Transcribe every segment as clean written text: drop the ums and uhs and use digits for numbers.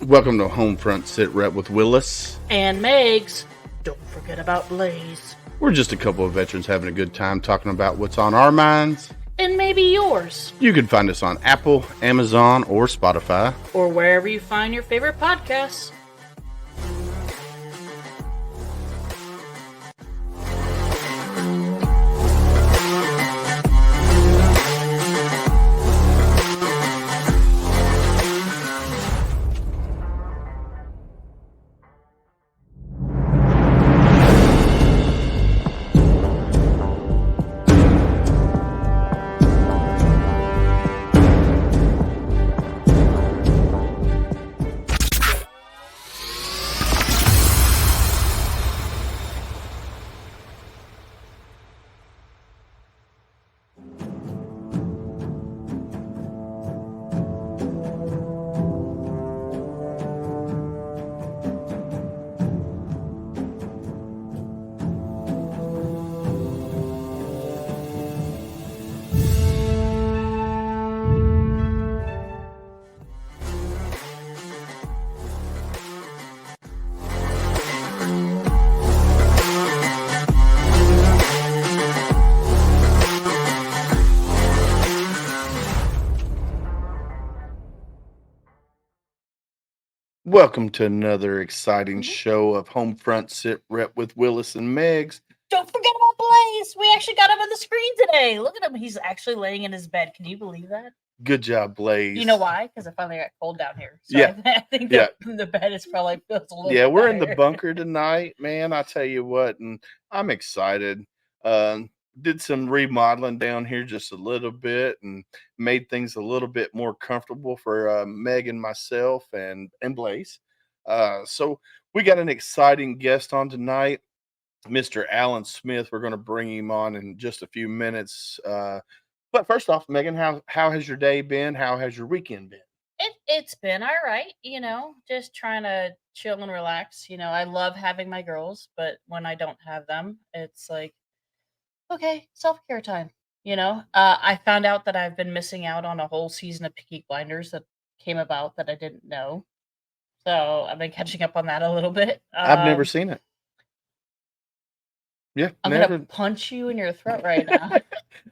Welcome to HomeFront Sitrep with Willis and Megs. Don't forget about Blaze. We're just a couple of veterans having a good time talking about what's on our minds. And maybe yours. You can find us on Apple, Amazon, or Spotify. Or wherever you find your favorite podcasts. Welcome to another exciting show of HomeFront Sitrep with Willis and Megs. Don't forget about Blaze. We actually got him on the screen today. Look at him. He's actually laying in his bed. Can you believe that? Good job, Blaze. You know why? Because it finally got cold down here. So yeah. I think the bed is probably feels a little Yeah, we're better. in the bunker tonight, man. I tell you what, and I'm excited. Did some remodeling down here just a little bit and made things a little bit more comfortable for Meg and myself and Blaze. So we got an exciting guest on tonight, Mr. Allan Smith. We're going to bring him on in just a few minutes. But first off, Megan, how has your day been? How has your weekend been? It's been all right, just trying to chill and relax. I love having my girls, but when I don't have them, it's like, okay, self-care time. I found out that I've been missing out on a whole season of Peaky Blinders that came about that I didn't know. So I've been catching up on that a little bit. I've never seen it. Yeah, I'm never. gonna punch you in your throat right now.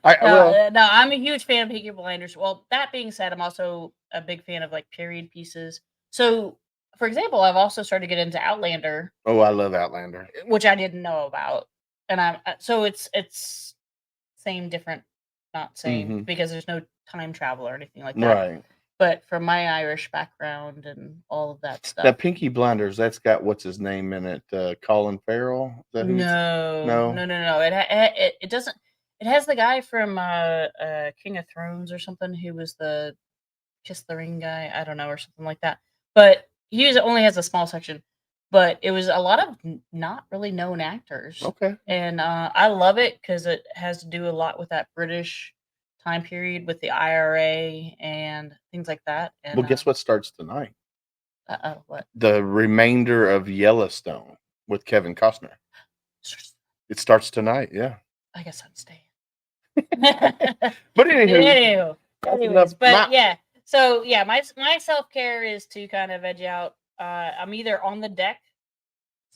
No, I'm a huge fan of Peaky Blinders. Well, that being said, I'm also a big fan of like period pieces. So, for example, I've also started to get into Outlander. Oh, I love Outlander, which I didn't know about, and so it's same, different, not same, because there's no time travel or anything like that. Right. But from my Irish background and all of that stuff. That Peaky Blinders, that's got what's his name in it? Colin Farrell? Is that No. It doesn't. It has the guy from King of Thrones or something who was the Kiss the Ring guy. I don't know, or something like that. But he only has a small section. But it was a lot of not really known actors. Okay. And I love it because it has to do a lot with that British time period with the IRA and things like that. And, well, guess what starts tonight? What? The remainder of Yellowstone with Kevin Costner. It starts tonight, yeah. I guess I'm staying. But anyways, yeah. So yeah, my self-care is to kind of edge out. I'm either on the deck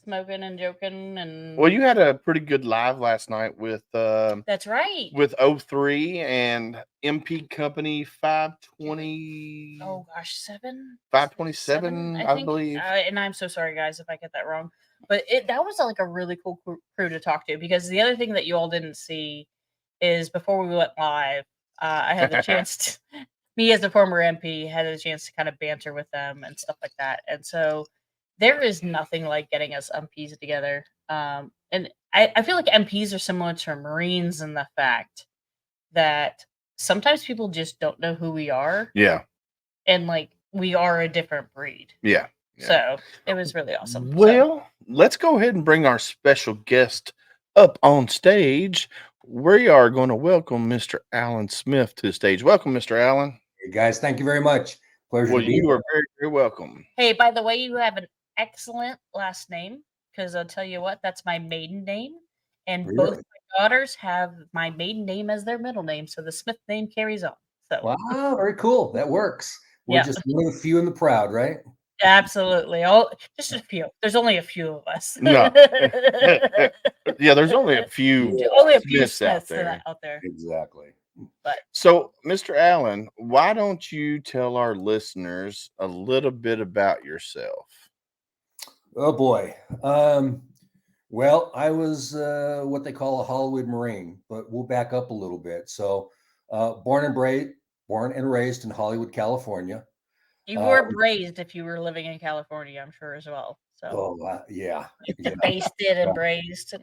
smoking and joking, and well, you had a pretty good live last night with that's right, with 03 and MP Company 520. Oh gosh, 527, I believe. And I'm so sorry, guys, if I get that wrong. But that was like a really cool crew to talk to, because the other thing that you all didn't see is before we went live, I had the chance to, me as a former MP had a chance to kind of banter with them and stuff like that. And so there is nothing like getting us MPs together. And I feel like MPs are similar to Marines in the fact that sometimes people just don't know who we are. Yeah. And like, we are a different breed. Yeah. So it was really awesome. Well, let's go ahead and bring our special guest up on stage. We are going to welcome Mr. Allan Smith to the stage. Welcome, Mr. Allan. Hey guys, thank you very much. Pleasure to be here. You are very, very welcome. Hey, by the way, you have an excellent last name, because I'll tell you what, that's my maiden name. And Really? both my daughters have my maiden name as their middle name, so the Smith name carries on. So wow, very cool. That works. We're just one of the few and the proud, right? Absolutely. All just a few. There's only a few of us. No. Yeah, there's only a few Only a few Smiths out Smiths there. out there. Exactly. But So, Mr. Allen, why don't you tell our listeners a little bit about yourself? Oh boy. Well, I was what they call a Hollywood Marine, but we'll back up a little bit. So, born and raised in Hollywood, California. you Uh, were braised if you were living in California, I'm sure as well. So yeah, yeah, basted and braised.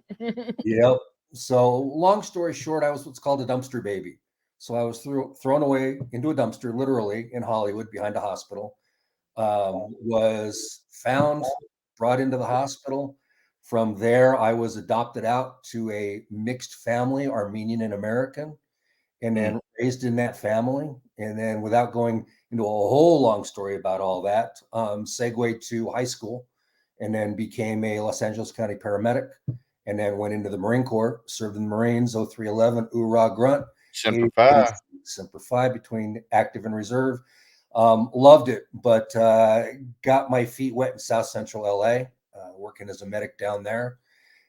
yep. So, long story short, I was what's called a dumpster baby. So, I was thrown away into a dumpster, literally in Hollywood, behind a hospital. Was found, brought into the hospital. From there, I was adopted out to a mixed family, Armenian and American, and Mm. then raised in that family. And then, without going into a whole long story about all that, segued to high school, and then became a Los Angeles County paramedic, and then went into the Marine Corps, served in the Marines, 0311, Oorah Grunt, Semper Fi. Semper Fi, between active and reserve. Loved it, but got my feet wet in South Central LA, working as a medic down there,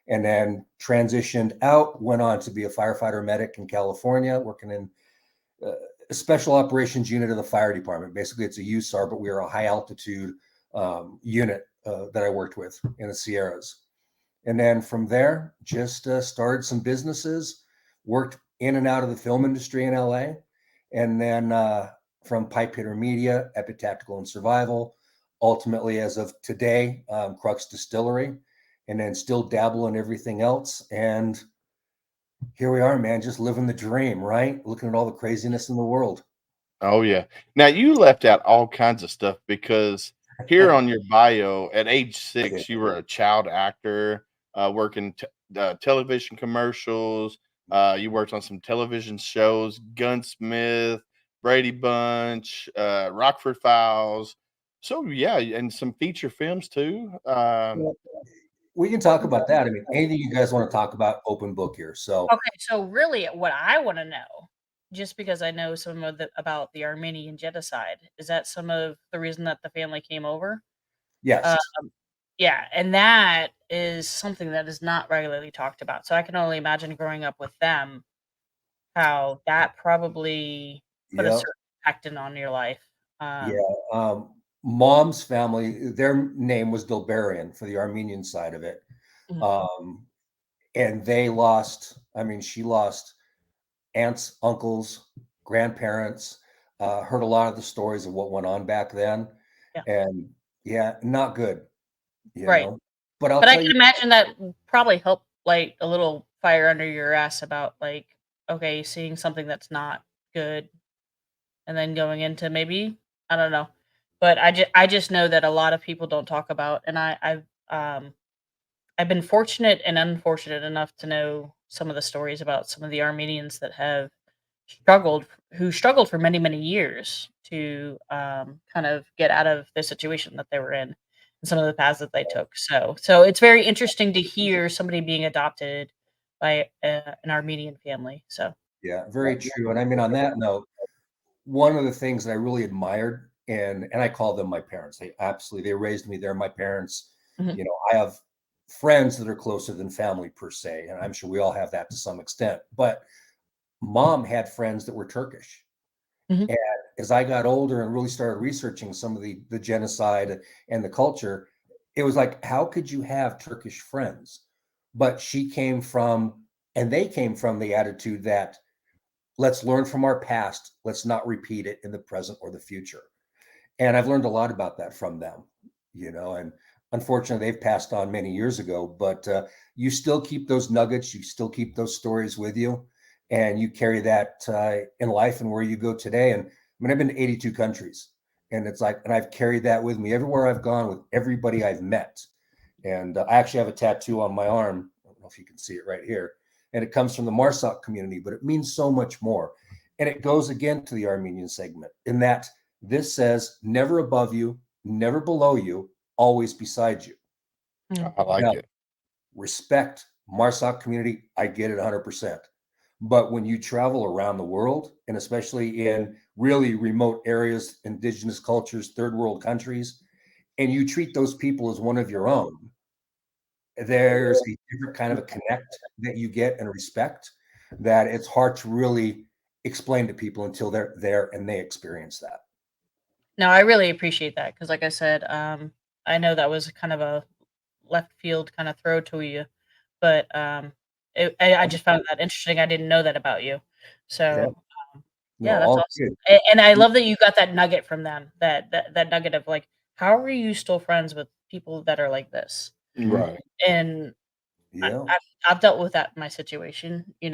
and then transitioned out, went on to be a firefighter medic in California, working in a special operations unit of the fire department. Basically, it's a USAR, but we are a high altitude unit that I worked with in the Sierras. And then from there, just started some businesses, worked in and out of the film industry in LA. And then from Pipe Hitter Media, Epic Tactical and Survival, ultimately, as of today, Crux Distillery, and then still dabble in everything else. And here we are, man, just living the dream, right? Looking at all the craziness in the world. Oh, yeah. Now, you left out all kinds of stuff because here on your bio, at age 6, you were a child actor, working television commercials. You worked on some television shows, Gunsmith, Brady Bunch, Rockford Files. So, yeah, and some feature films too. We can talk about that. I mean, anything you guys want to talk about, open book here. So, Okay, so really what I want to know, just because I know some of the about the Armenian genocide, is that some of the reason that the family came over? yes. Uh, yeah, and that is something that is not regularly talked about. So I can only imagine growing up with them, how that probably put a Yep. certain impact on your life. Yeah. Mom's family, their name was Dilberian for the Armenian side of it. Mhm. Um, and they lost, I mean, she lost aunts, uncles, grandparents, heard a lot of the stories of what went on back then. Yeah, And yeah, not good, right. But I'll But I tell you, can imagine that probably helped light a little fire under your ass about like, okay, seeing something that's not good and then going into maybe I don't know, but I just know that a lot of people don't talk about, and I've been fortunate and unfortunate enough to know some of the stories about some of the Armenians that have struggled, who struggled for many many years to kind of get out of the situation that they were in, and some of the paths that they took. So it's very interesting to hear somebody being adopted by an Armenian family. So yeah, very true. And I mean, on that note, one of the things that I really admired, and I call them my parents. They raised me. They're my parents. mhm, I have friends that are closer than family per se, and I'm sure we all have that to some extent. But mom had friends that were Turkish. mhm, And as I got older and really started researching some of the genocide and the culture, it was like, how could you have Turkish friends? But she came from, and they came from the attitude that let's learn from our past. Let's not repeat it in the present or the future. And I've learned a lot about that from them. And unfortunately, they've passed on many years ago, but you still keep those nuggets, you still keep those stories with you, and you carry that in life and where you go today. And I mean, I've been to 82 countries, and it's like, and I've carried that with me everywhere I've gone with everybody I've met. And I actually have a tattoo on my arm. I don't know if you can see it right here. And it comes from the Marsak community, but it means so much more. And it goes again to the Armenian segment in that this says never above you, never below you, always beside you. mhm. I like Now, it. respect Marsak community, I get it 100%. But when you travel around the world, and especially in really remote areas, indigenous cultures, third world countries, and you treat those people as one of your own, there's a different kind of a connect that you get and respect that it's hard to really explain to people until they're there and they experience that. No, I really appreciate that because, like I said, I know that was kind of a left field kind of throw to you, but I just found that interesting. I didn't know that about you, Yeah. so No, yeah, that's all awesome. good. And I love that you got that nugget from them. That nugget of like, how are you still friends with people that are like this? Right. And Yeah. I've dealt with that in my situation, in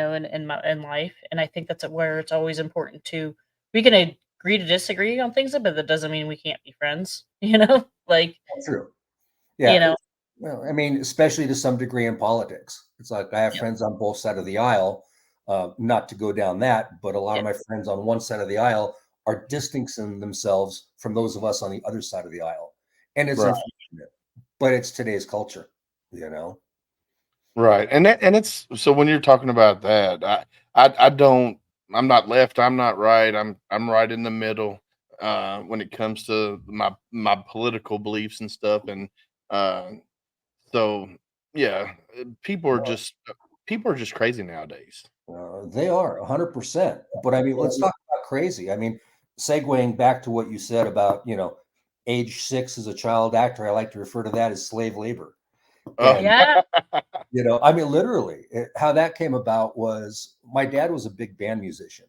life, and I think that's where it's always important to we can agree to disagree on things, but that doesn't mean we can't be friends, like, True. you Yeah. know, Well, I mean, especially to some degree in politics. It's like I have yeah, friends on both sides of the aisle, not to go down that, but a lot yeah, of my friends on one side of the aisle are distancing themselves from those of us on the other side of the aisle. And it's Right. unfortunate, but it's today's culture, you know? Right. And it's so when you're talking about that, I don't I'm not left, I'm not right. I'm right in the middle when it comes to my political beliefs and stuff. And uh so yeah, people are just crazy nowadays. They are 100%. But I mean, let's talk about crazy. I mean, segueing back to what you said about, age 6 as a child actor, I like to refer to that as slave labor. Oh, And yeah. I mean, literally, how that came about was my dad was a big band musician.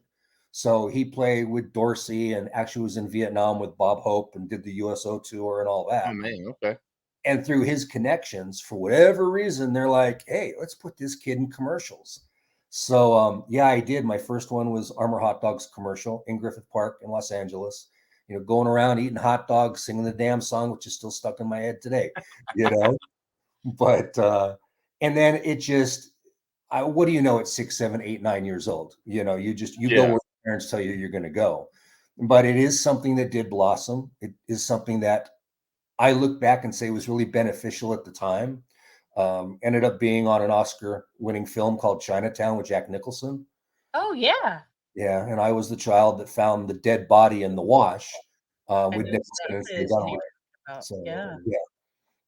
So he played with Dorsey and actually was in Vietnam with Bob Hope and did the USO tour and all oh that. man, okay. And through his connections, for whatever reason, they're like, hey, let's put this kid in commercials. So, yeah, I did. My first one was Armor Hot Dogs commercial in Griffith Park in Los Angeles. Going around eating hot dogs, singing the damn song, which is still stuck in my head today. You know, but and then it just what do you know at 6, 7, 8, 9 years old? You go Yeah. where your parents tell you you're going to go. But it is something that did blossom. It is something that I look back and say was really beneficial at the time. Ended up being on an Oscar winning film called Chinatown with Jack Nicholson. Oh, yeah. Yeah, and I was the child that found the dead body in the wash I with know Nicholson and Faye this Dunaway. you're about. So Yeah. yeah.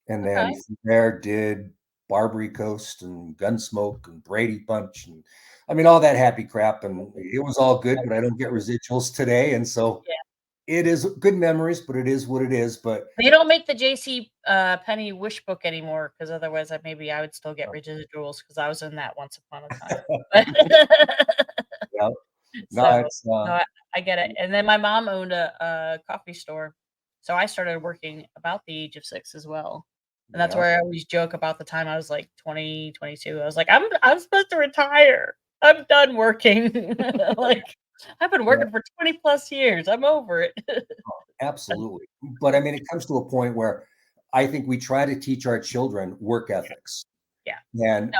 And then Okay. from there did Barbary Coast and Gunsmoke and Brady Bunch and I mean all that happy crap and it was all good, but I don't get residuals today. And so Yeah. it is good memories, but it is what it is. But They don't make the JC Penny wish book anymore because otherwise I would still get residuals because I was in that once upon a time. yeah, no, So, it's no, I get it. And then my mom owned a coffee store, so I started working about the age of 6 as well. And that's yeah, where I always joke about the time I was like 20, 22. I was like, I'm supposed to retire. I'm done working. Like I've been yeah, working for 20 plus years. I'm over it. absolutely. But I mean, it comes to a point where I think we try to teach our children work Yeah. ethics. Yeah. And No,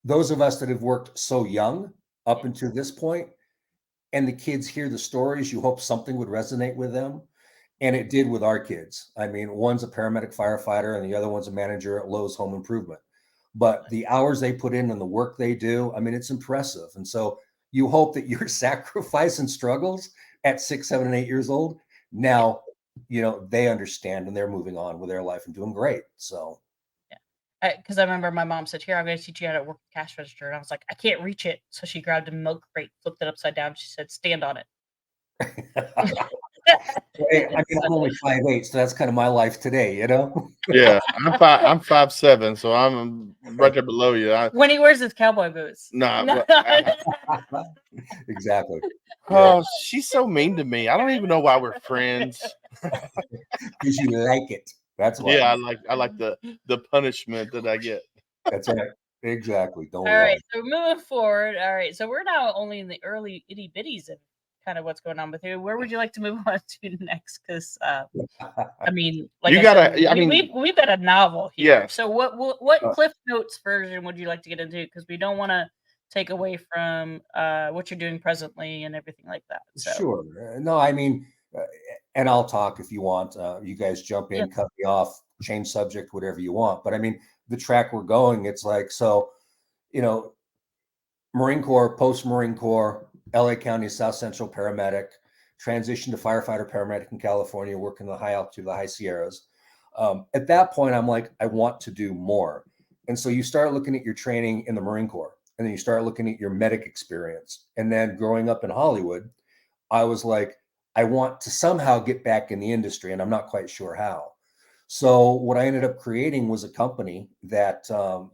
those of us that have worked so young up yeah. until this point, and the kids hear the stories, you hope something would resonate with them. And it did with our kids. I mean, one's a paramedic firefighter and the other one's a manager at Lowe's Home Improvement. But the hours they put in and the work they do, I mean, it's impressive. And so you hope that your sacrifice and struggles at 6, 7, and 8 years old, Yeah. now, they understand and they're moving on with their life and doing great. So, Yeah. Because I remember my mom said, "Here, I'm gonna teach you how to work the cash register." And I was like, "I can't reach it." So she grabbed a milk crate, flipped it upside down. She said, "Stand on it." hey, I mean, So I'm only 5'8", so that's kind of my life today, you know? Yeah. I'm 5'7", so I'm right there below you. when he wears his cowboy boots. Nah, No. but Exactly. Yeah. oh, she's so mean to me. I don't even know why we're friends. Because you like it. That's why. Yeah, I like the punishment that I get. That's right. Exactly. Don't All we right, all? so moving forward. All right, so we're now only in the early itty bitties of kind of what's going on with you. Where would you like to move on to next? Because I mean, like You I said, gotta. I mean, we've got a novel here. yes. So what Uh, Cliff Notes version would you like to get into? Because we don't want to take away from what you're doing presently and everything like that. So Sure. No, I mean, and I'll talk if you want. You guys jump yeah, in, cut me off, change subject, whatever you want. But I mean, the track we're going, it's like, so, you know, Marine Corps, post Marine Corps, LA County South Central paramedic, transition to firefighter paramedic in California, working the high altitude, the high Sierras. At that point, I'm like, I want to do more. And so you start looking at your training in the Marine Corps, and then you start looking at your medic experience. And then growing up in Hollywood, I was like, I want to somehow get back in the industry, and I'm not quite sure how. So what I ended up creating was a company that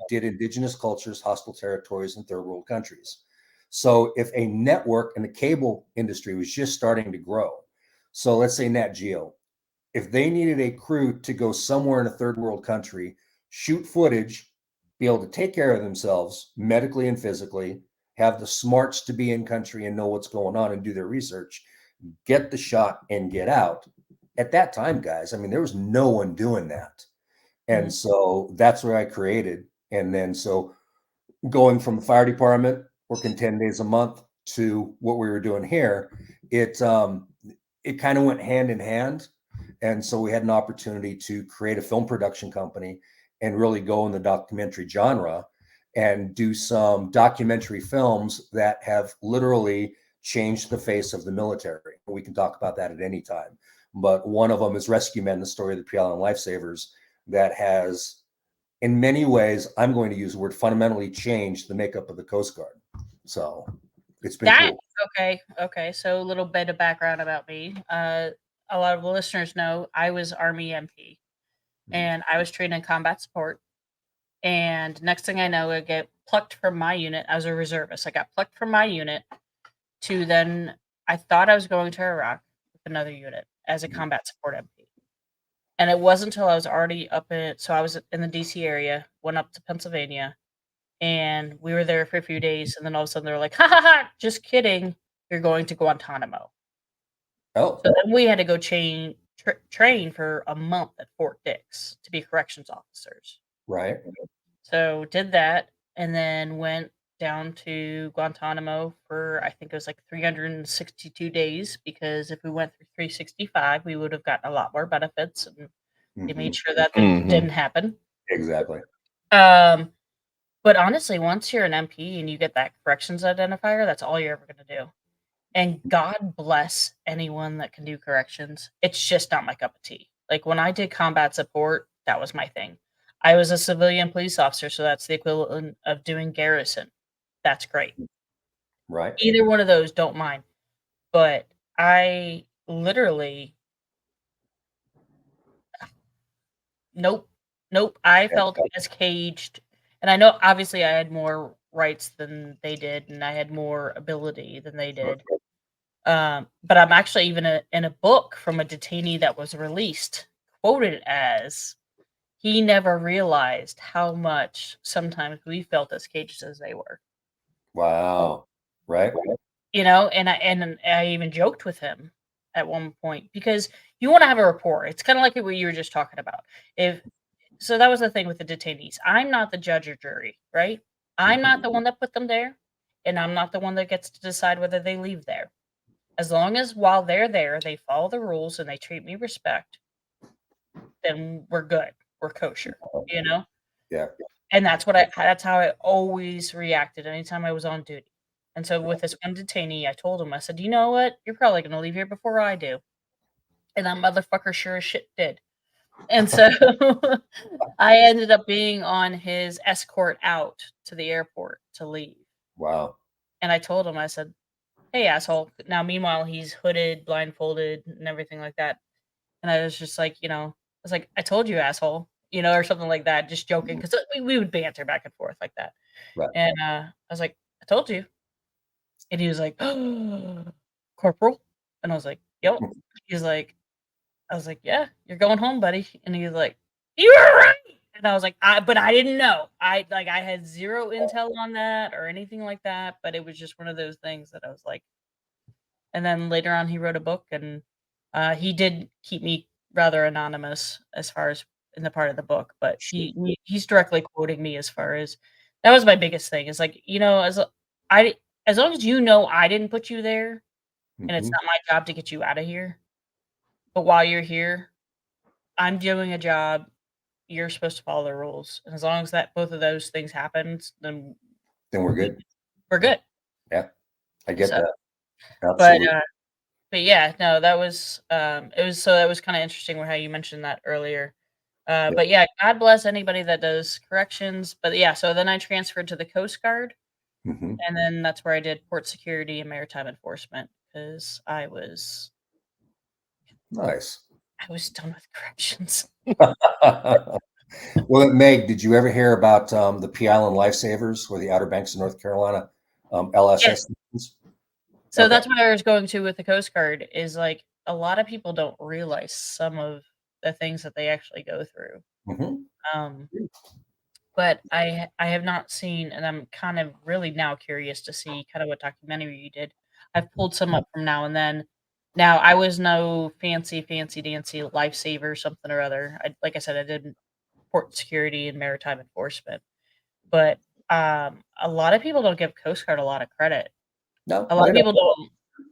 did indigenous cultures, hostile territories, and third world countries. So if a network in the cable industry was just starting to grow, so let's say Nat Geo, if they needed a crew to go somewhere in a third world country, shoot footage, be able to take care of themselves medically and physically, have the smarts to be in country and know what's going on and do their research, get the shot and get out. At that time, guys, I mean, there was no one doing that. And so that's where I created. And then so going from the fire department working 10 days a month to what we were doing here, it kind of went hand in hand. And so we had an opportunity to create a film production company and really go in the documentary genre and do some documentary films that have literally changed the face of the military. We can talk about that at any time. But one of them is Rescue Men, the story of the P.L. Lifesavers, that has, in many ways, I'm going to use the word fundamentally changed the makeup of the Coast Guard. So it's been cool. Okay. So a little bit of background about me. A lot of the listeners know I was Army MP, and I was trained in combat support. And next thing I know, I get plucked from my unit as a reservist. I got plucked from my unit to then I thought I was going to Iraq with another unit as a combat support MP. And it wasn't until I was already up in it. So I was in the DC area, went up to Pennsylvania, and we were there for a few days. And then all of a sudden they were like, ha ha ha, just kidding. You're going to Guantanamo. Oh, So then we had to go train for a month at Fort Dix to be corrections officers. right. So did that, and then went down to Guantanamo for, I think it was like 362 days, because if we went through 365, we would have gotten a lot more benefits, and they made sure that didn't happen. Exactly. But honestly, once you're an MP and you get that corrections identifier, that's all you're ever going to do. And God bless anyone that can do corrections. It's just not my cup of tea. Like when I did combat support, that was my thing. I was a civilian police officer, so that's the equivalent of doing garrison. That's great. Right. Either one of those, don't mind. But I literally, nope. I felt as caged. And I know obviously I had more rights than they did, and I had more ability than they did. But I'm actually even in a book from a detainee that was released, quoted as, he never realized how much sometimes we felt as caged as they were. Wow. Right. You know, and I even joked with him at one point, because you want to have a rapport. It's kind of like what you were just talking about. So that was the thing with the detainees. I'm not the judge or jury, right? I'm not the one that put them there, and I'm not the one that gets to decide whether they leave there. As long as while they're there, they follow the rules and they treat me respect, then we're good. We're kosher, you know? Yeah. And that's how I always reacted anytime I was on duty. And so with this one detainee, I told him, I said, you know what? You're probably going to leave here before I do. And that motherfucker sure as shit did. And so I ended up being on his escort out to the airport to leave. Wow. And I told him, I said, hey, asshole. Now, meanwhile, he's hooded, blindfolded, and everything like that. And I was just like, I was like, I told you, asshole, or something like that, just joking, because we would banter back and forth like that. Right. And I was like, I told you. And he was like, oh, Corporal. And I was like, yep. He's like, I was like, yeah, you're going home, buddy. And he was like, you were right. And I was like, but I didn't know. I had zero intel on that or anything like that. But it was just one of those things that I was like. And then later on, he wrote a book, and he did keep me rather anonymous as far as in the part of the book. But he's directly quoting me as far as that was my biggest thing. Is like, as long as I didn't put you there, and it's not my job to get you out of here. But while you're here, I'm doing a job. You're supposed to follow the rules, and as long as that both of those things happens, then we're good. We're good. Yeah, I get that. Absolutely. But yeah, no, that was that was kind of interesting how you mentioned that earlier. But yeah, God bless anybody that does corrections. But yeah, so then I transferred to the Coast Guard, Mm-hmm. and then that's where I did port security and maritime enforcement because Nice. I was done with corrections. Well, Meg, did you ever hear about the Pea Island Lifesavers or the Outer Banks of North Carolina LSS? Yes. So Okay. that's what I was going to with the Coast Guard is like a lot of people don't realize some of the things that they actually go through. Mm-hmm. But I have not seen, and I'm kind of really now curious to see kind of what documentary you did. I've pulled some up from now and then. Now I was no fancy dancy lifesaver something or other. Like I said, I did port security and maritime enforcement, but a lot of people don't give Coast Guard a lot of credit. No, A lot I of know. people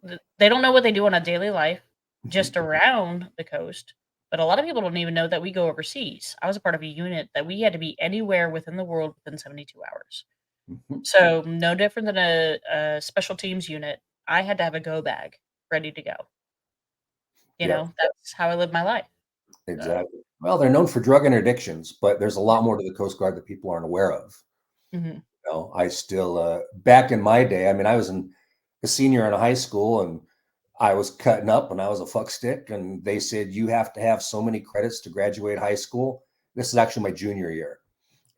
don't. They don't know what they do on a daily life, just around the coast. But a lot of people don't even know that we go overseas. I was a part of a unit that we had to be anywhere within the world within 72 hours. Mhm. So no different than a special teams unit. I had to have a go bag ready to go. You Yeah, know, that's how I live my life. exactly. Well, they're known for drug interdictions, but there's a lot more to the Coast Guard that people aren't aware of. Mhm. You know, I still back in my day, I mean, I was a senior in high school and I was cutting up and I was a fuck stick, and they said you have to have so many credits to graduate high school. This is actually my junior year.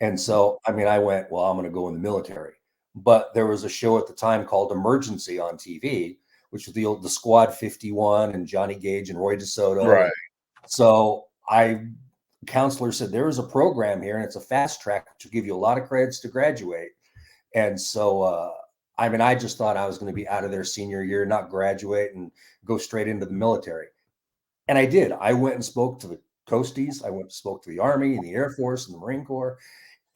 And so, I mean, I went, well, I'm going to go in the military. But there was a show at the time called Emergency on TV, which was the Squad 51 and Johnny Gage and Roy DeSoto. Right. So counselor said, there is a program here and it's a fast track to give you a lot of credits to graduate. And so, I mean, I just thought I was going to be out of there senior year, not graduate and go straight into the military. And I did. I went and spoke to the Coasties. I went and spoke to the Army and the Air Force and the Marine Corps.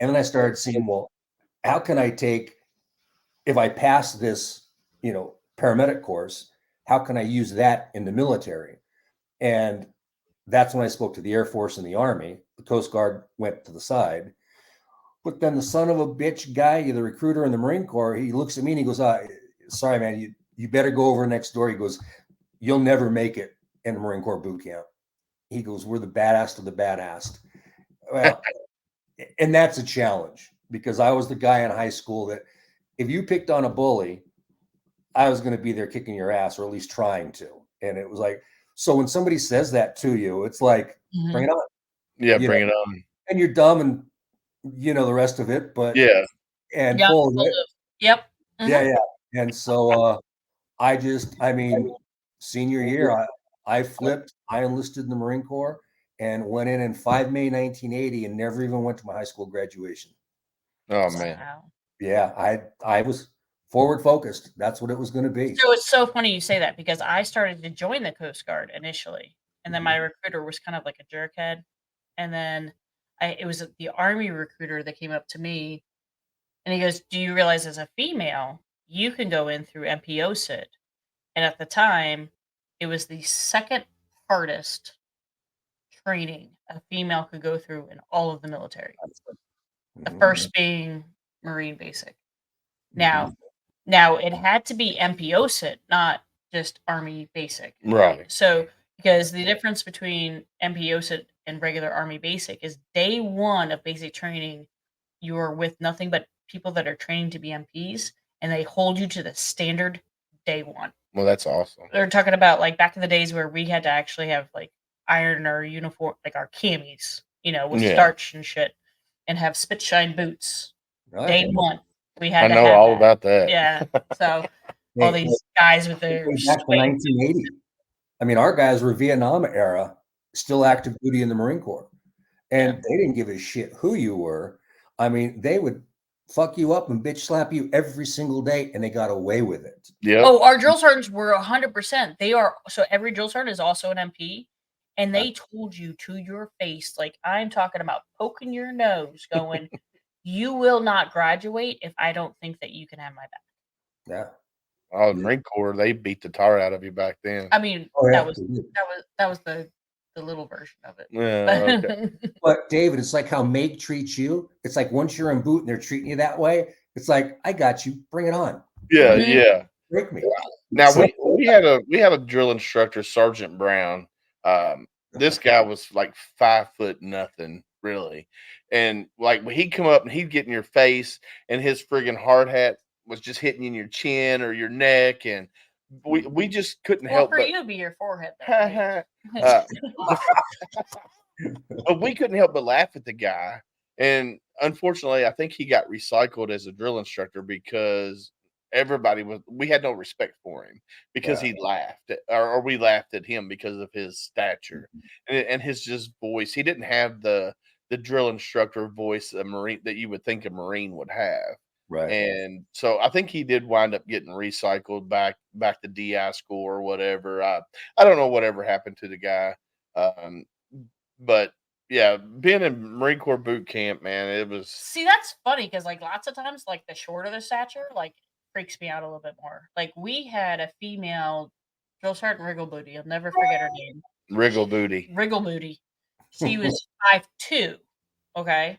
And then I started seeing, well, how can I take, if I pass this, paramedic course, how can I use that in the military? And that's when I spoke to the Air Force and the Army. The Coast Guard went to the side. But then the son of a bitch guy, the recruiter in the Marine Corps, he looks at me and he goes, sorry, man, you better go over next door. He goes, you'll never make it in the Marine Corps boot camp. He goes, we're the badass of the badass. Well, and that's a challenge because I was the guy in high school that if you picked on a bully, I was going to be there kicking your ass or at least trying to. And it was like, so when somebody says that to you, it's like, bring it on. Yeah, bring it on. And you're dumb and the rest of it, but Yeah. and Yeah, full of it. Yep. Yeah. And so I mean, senior year, I flipped, I enlisted in the Marine Corps and went in 5 May 1980 and never even went to my high school graduation. Oh man. Wow. Yeah, I was forward focused. That's what it was going to be. So it's so funny you say that because I started to join the Coast Guard initially, and then my recruiter was kind of like a jerkhead, and then it was the Army recruiter that came up to me, and he goes, "Do you realize as a female you can go in through MPO sit?" And at the time, it was the second hardest training a female could go through in all of the military. The first being Marine Basic. Now it had to be MPO sit, not just Army Basic. Right. So, because the difference between MPO sit and regular Army Basic is day one of basic training, you are with nothing but people that are trained to be MPs, and they hold you to the standard day one. Well, that's awesome. They're talking about like back in the days where we had to actually have like iron our uniform, like our camis, with starch and shit, and have spit shine boots. Right. Day one, we had. I to know have all that. about that. Yeah. So all these guys with their back to 1980. I mean, our guys were Vietnam era, still active duty in the Marine Corps, and they didn't give a shit who you were. I mean, they would fuck you up and bitch slap you every single day, and they got away with it. Yeah. Oh, our drill sergeants were 100%. They are, so every drill sergeant is also an MP, and they told you to your face, like I'm talking about poking your nose, going, "You will not graduate if I don't think that you can have my back." Yeah. Oh, the Marine Corps, they beat the tar out of you back then. I mean, that was the little version of it. Yeah. Okay. But David, it's like how Meg treats you. It's like once you're in boot and they're treating you that way, it's like, I got you, bring it on. Yeah, yeah. Break me. Now we had a drill instructor, Sergeant Brown. this guy was like 5 foot nothing, really. And like when he'd come up and he'd get in your face, and his friggin' hard hat was just hitting you in your chin or your neck, and we just couldn't Well, help for but you, it'd be your forehead. Though, uh, but we couldn't help but laugh at the guy. And unfortunately, I think he got recycled as a drill instructor because we had no respect for him because Yeah. he laughed or we laughed at him because of his stature and his just voice. He didn't have the drill instructor voice a Marine that you would think a Marine would have. Right. And so I think he did wind up getting recycled back to DI school or whatever. I don't know whatever happened to the guy. Um, but yeah, being in Marine Corps boot camp, man, it was See, that's funny because like lots of times, like the shorter the stature, like freaks me out a little bit more. Like we had a female drill sergeant Wriggle Booty. I'll never forget her name. wriggle booty. Wriggle Booty. She was 5'2". Okay.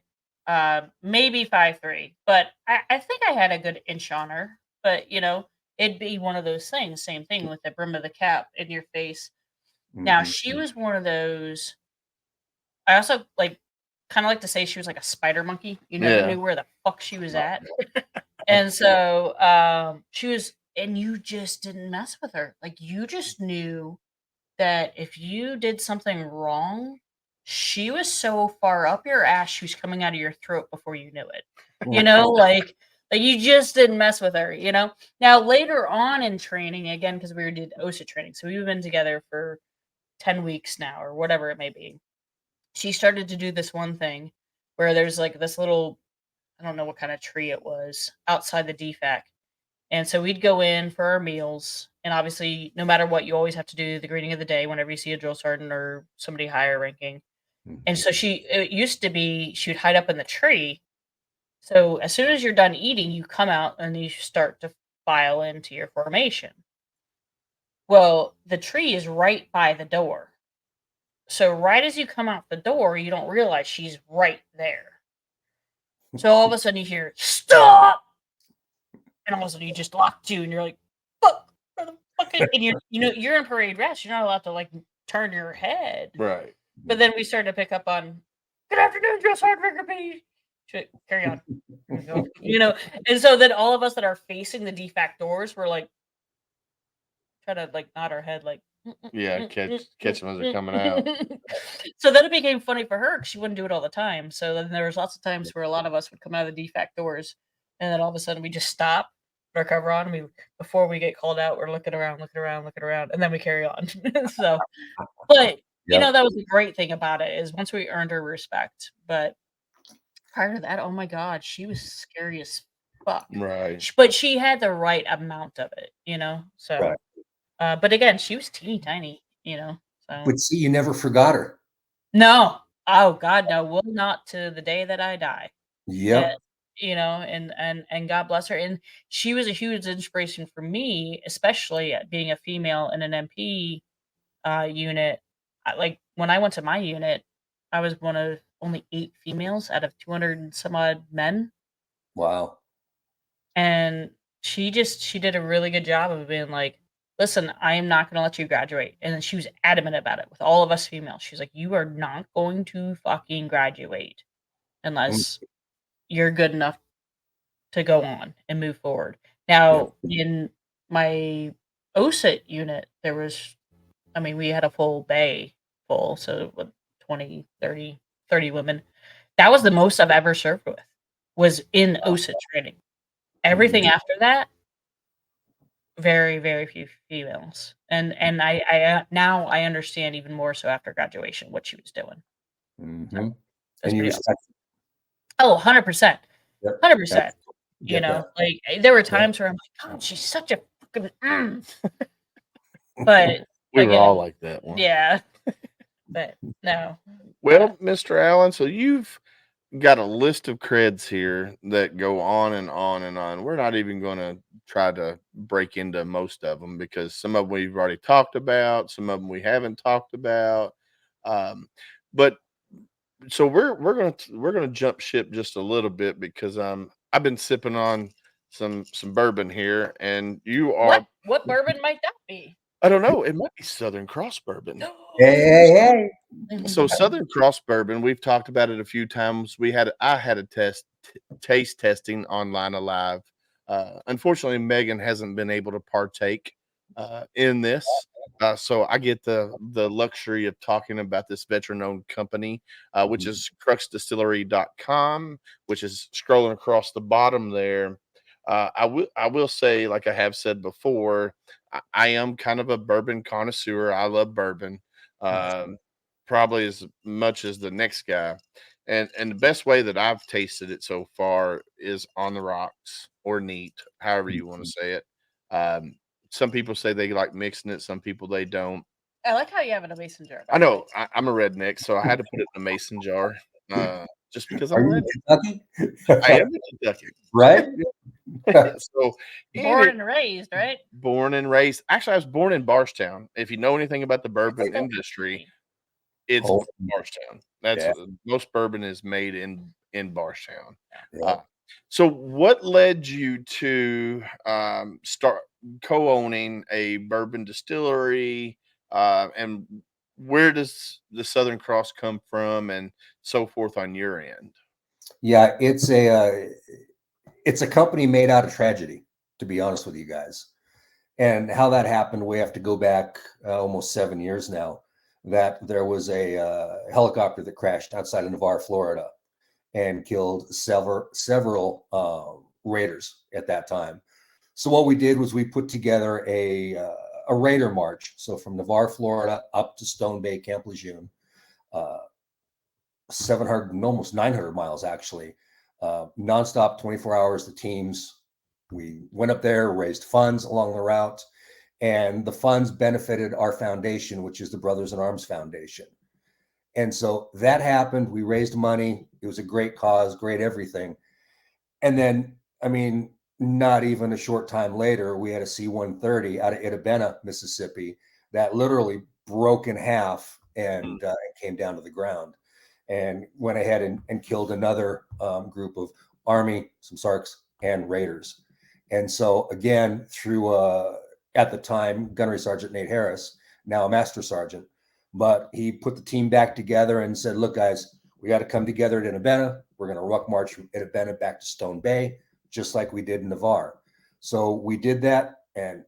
Maybe 5'3", but I think I had a good inch on her. But it'd be one of those things. Same thing with the brim of the cap in your face. Now she was one of those. I also kind of like to say she was like a spider monkey. You never Yeah. knew where the fuck she was at. And so she was, and you just didn't mess with her. Like you just knew that if you did something wrong, she was so far up your ass, she was coming out of your throat before you knew it. Like you just didn't mess with her, Now later on in training, again, because we did OSA training, so we've been together for 10 weeks now or whatever it may be. She started to do this one thing where there's like this little, I don't know what kind of tree it was outside the DFAC. And so we'd go in for our meals. And obviously, no matter what, you always have to do the greeting of the day whenever you see a drill sergeant or somebody higher ranking. And so it used to be she would hide up in the tree. So as soon as you're done eating, you come out and you start to file into your formation. Well, the tree is right by the door. So right as you come out the door, you don't realize she's right there. So all of a sudden you hear, "Stop!" And all of a sudden you just lock to, and you're like, "Fuck!" And you're in parade rest. You're not allowed to like turn your head. Right. But then we started to pick up on, "Good afternoon, Drill Sergeant Rigger. Carry on." And so then all of us that are facing the DFAC doors were like, try to like nod our head like, Yeah, catch them as they're coming out. So then it became funny for her because she wouldn't do it all the time. So then there was lots of times where a lot of us would come out of the DFAC doors, and then all of a sudden we just stop, put our cover on, and before we get called out, we're looking around, and then we carry on. So, but that was the great thing about it is once we earned her respect. But prior to that, oh my God, she was scary as fuck. Right. But she had the right amount of it, So. Right. But again, she was teeny tiny, So. But see, you never forgot her. No. Oh God, no. Will not to the day that I die. Yep. And God bless her. And she was a huge inspiration for me, especially at being a female in an MP unit. Like when I went to my unit, I was one of only 8 females out of 200 and some odd men. Wow. And she did a really good job of being like, "Listen, I am not going to let you graduate." And then she was adamant about it with all of us females. She's like, "You are not going to fucking graduate unless you're good enough to go on and move forward." Now, in my OSIT unit, we had a full bay full, so with 20, 30 women. That was the most I've ever served with, was in OSIT training. Everything after that, very, very few females. And I now I understand even more so after graduation what she was doing. Mm-hmm. That's And you pretty respect awesome. Oh, 100%. Yep. 100%. Get that. Like there were times where I'm like, "God, she's such a fucking But We were again, all like that one. yeah. But no. Well, Mr. Allen, so you've got a list of creds here that go on and on and on. We're not even going to try to break into most of them because some of them we've already talked about, some of them we haven't talked about. But so we're gonna jump ship just a little bit because I've been sipping on some bourbon here, and you are What bourbon might that be? I don't know. It might be Southern Cross Bourbon. Hey, hey. So Southern Cross Bourbon, we've talked about it a few times. I had a taste testing online alive. Unfortunately, Megan hasn't been able to partake in this. So I get the luxury of talking about this veteran-owned company, which is cruxdistillery.com, which is scrolling across the bottom there. I will say, like I have said before, I am kind of a bourbon connoisseur. I love bourbon. Um, Probably as much as the next guy. And the best way that I've tasted it so far is on the rocks or neat, however you want to say it. Um, some people say they like mixing it, some people they don't. I like how you have it in a mason jar. I know I'm a redneck, so I had to put it in a mason jar just because Are I'm you red. Kentucky? I am a Kentucky. Right? So Born and raised, right? born and raised. Actually, I was born in Barstown. If you know anything about the bourbon industry, it's Oh, Barstown. That's yeah. most bourbon is made in Barstown. Yeah. So what led you to start co-owning a bourbon distillery? And where does the Southern Cross come from, and so forth on your end? Yeah, it's a company made out of tragedy, to be honest with you guys. And how that happened, we have to go back almost 7 years now. That there was a helicopter that crashed outside of Navarre, Florida, and killed several raiders at that time. So what we did was we put together a raider march. So from Navarre, Florida, up to Stone Bay, Camp Lejeune, 700 and almost 900 miles actually, nonstop, 24 hours. The teams, we went up there, raised funds along the route, and the funds benefited our foundation, which is the Brothers in Arms Foundation. And so that happened. We raised money. It was a great cause, great everything. And then, I mean, not even a short time later, we had a C-130 out of Itabena, Mississippi, that literally broke in half and came down to the ground, and went ahead and killed another group of Army, some Sarks, and Raiders. And so again, through at the time, Gunnery Sergeant Nate Harris, now a Master Sergeant, but he put the team back together and said, look, guys, we got to come together at Itabena. We're going to ruck march from Itabena back to Stone Bay, just like we did in Navarre. So we did that, and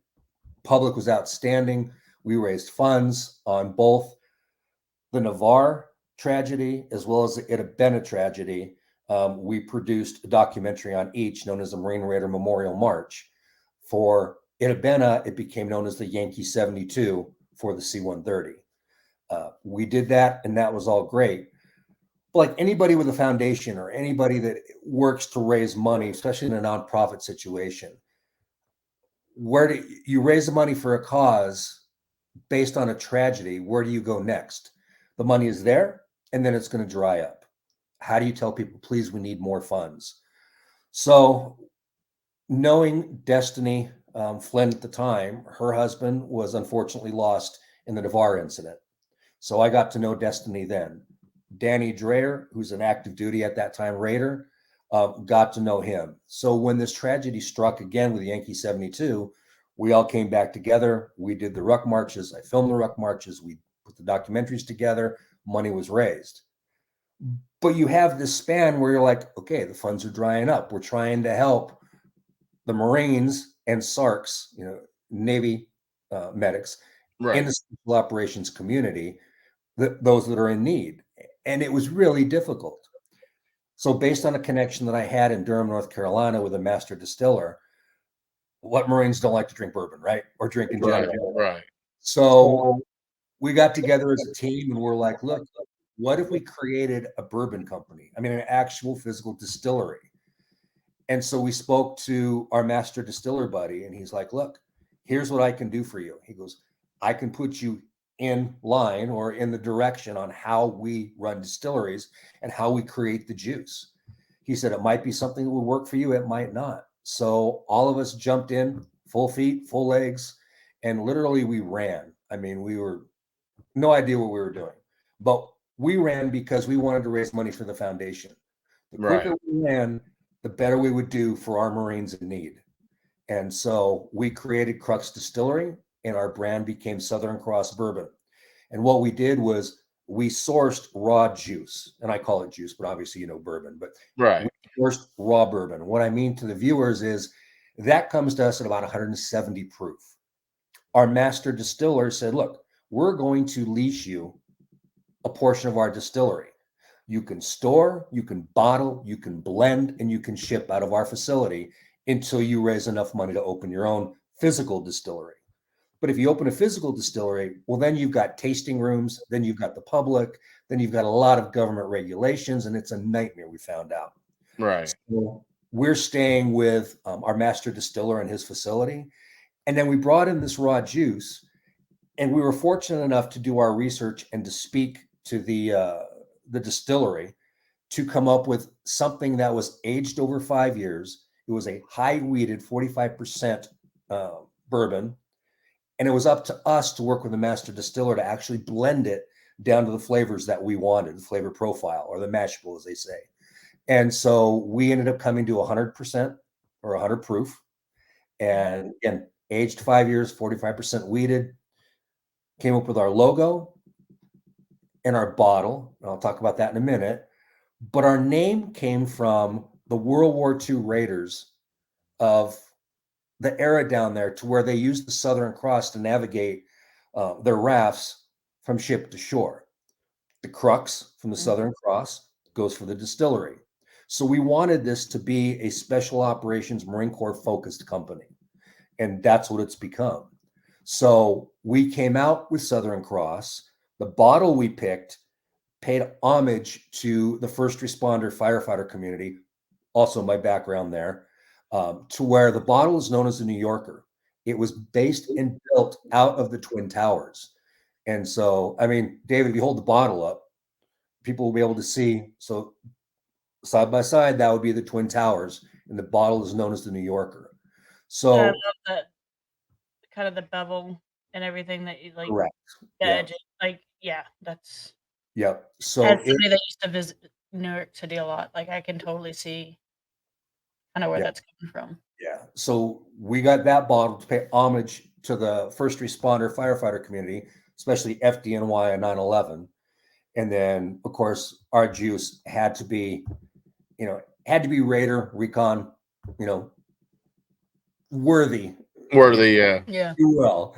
public was outstanding. We raised funds on both the Navarre tragedy as well as the Itabena tragedy. We produced a documentary on each, known as the Marine Raider Memorial March. For Itabena, it became known as the Yankee 72 for the C-130. We did that, and that was all great. But like anybody with a foundation or anybody that works to raise money, especially in a nonprofit situation, where do you raise the money for a cause based on a tragedy? Where do you go next? The money is there, and then it's going to dry up. How do you tell people, please, we need more funds? So knowing Destiny Flynn at the time, her husband was unfortunately lost in the Navarre incident. So I got to know Destiny then. Danny Dreyer, who's an active duty at that time Raider, got to know him. So when this tragedy struck again with the Yankee 72, we all came back together. We did the ruck marches. I filmed the ruck marches. We put the documentaries together. Money was raised. But you have this span where you're like, okay, the funds are drying up. We're trying to help the Marines and SARCs, Navy medics, in the special operations community, those that are in need. And it was really difficult. So based on a connection that I had in Durham, North Carolina with a master distiller, what Marines don't like to drink bourbon, right? Or drink in general. Right. So we got together as a team and we're like, look, what if we created a bourbon company? I mean, an actual physical distillery. And so we spoke to our master distiller buddy, and he's like, look, here's what I can do for you. He goes, I can put you in line or in the direction on how we run distilleries and how we create the juice. He said, it might be something that would work for you. It might not. So all of us jumped in, full feet, full legs, and literally we ran. I mean, we were no idea what we were doing, but we ran because we wanted to raise money for the foundation. The quicker we ran, the better we would do for our Marines in need. And so we created Crux Distillery, and our brand became Southern Cross Bourbon. And what we did was we sourced raw juice, and I call it juice, but obviously bourbon, but Right. we sourced raw bourbon. What I mean to the viewers is that comes to us at about 170 proof. Our master distiller said, look, we're going to lease you a portion of our distillery. You can store, you can bottle, you can blend, and you can ship out of our facility until you raise enough money to open your own physical distillery. But if you open a physical distillery, well, then you've got tasting rooms, then you've got the public, then you've got a lot of government regulations, and it's a nightmare, we found out. Right. So we're staying with our master distiller and his facility. And then we brought in this raw juice, and we were fortunate enough to do our research and to speak to the distillery to come up with something that was aged over 5 years. It was a high wheated 45% bourbon. And it was up to us to work with the master distiller to actually blend it down to the flavors that we wanted, the flavor profile or the mashable, as they say. And so we ended up coming to 100% or 100 proof. And again, aged 5 years, 45% wheated. Came up with our logo and our bottle. And I'll talk about that in a minute. But our name came from the World War II raiders of the era down there, to where they used the Southern Cross to navigate their rafts from ship to shore. The Crux from the Southern Cross goes for the distillery. So we wanted this to be a special operations Marine Corps focused company. And that's what it's become. So we came out with Southern Cross. The bottle we picked paid homage to the first responder firefighter community, also my background there, to where the bottle is known as the New Yorker. It was based and built out of the Twin Towers. And so, I mean, David, if you hold the bottle up, people will be able to see. So side by side, that would be the Twin Towers, and the bottle is known as the New Yorker. So I love that kind of the bevel and everything that you like. correct. The Yeah. edge, like, yeah, that's Yep. So as somebody that used to visit New York City a lot, like I can totally see kind of where that's coming from. Yeah. So we got that bottle to pay homage to the first responder firefighter community, especially FDNY and 9/11. And then, of course, our juice had to be Raider, recon, worthy, Yeah. Yeah. well,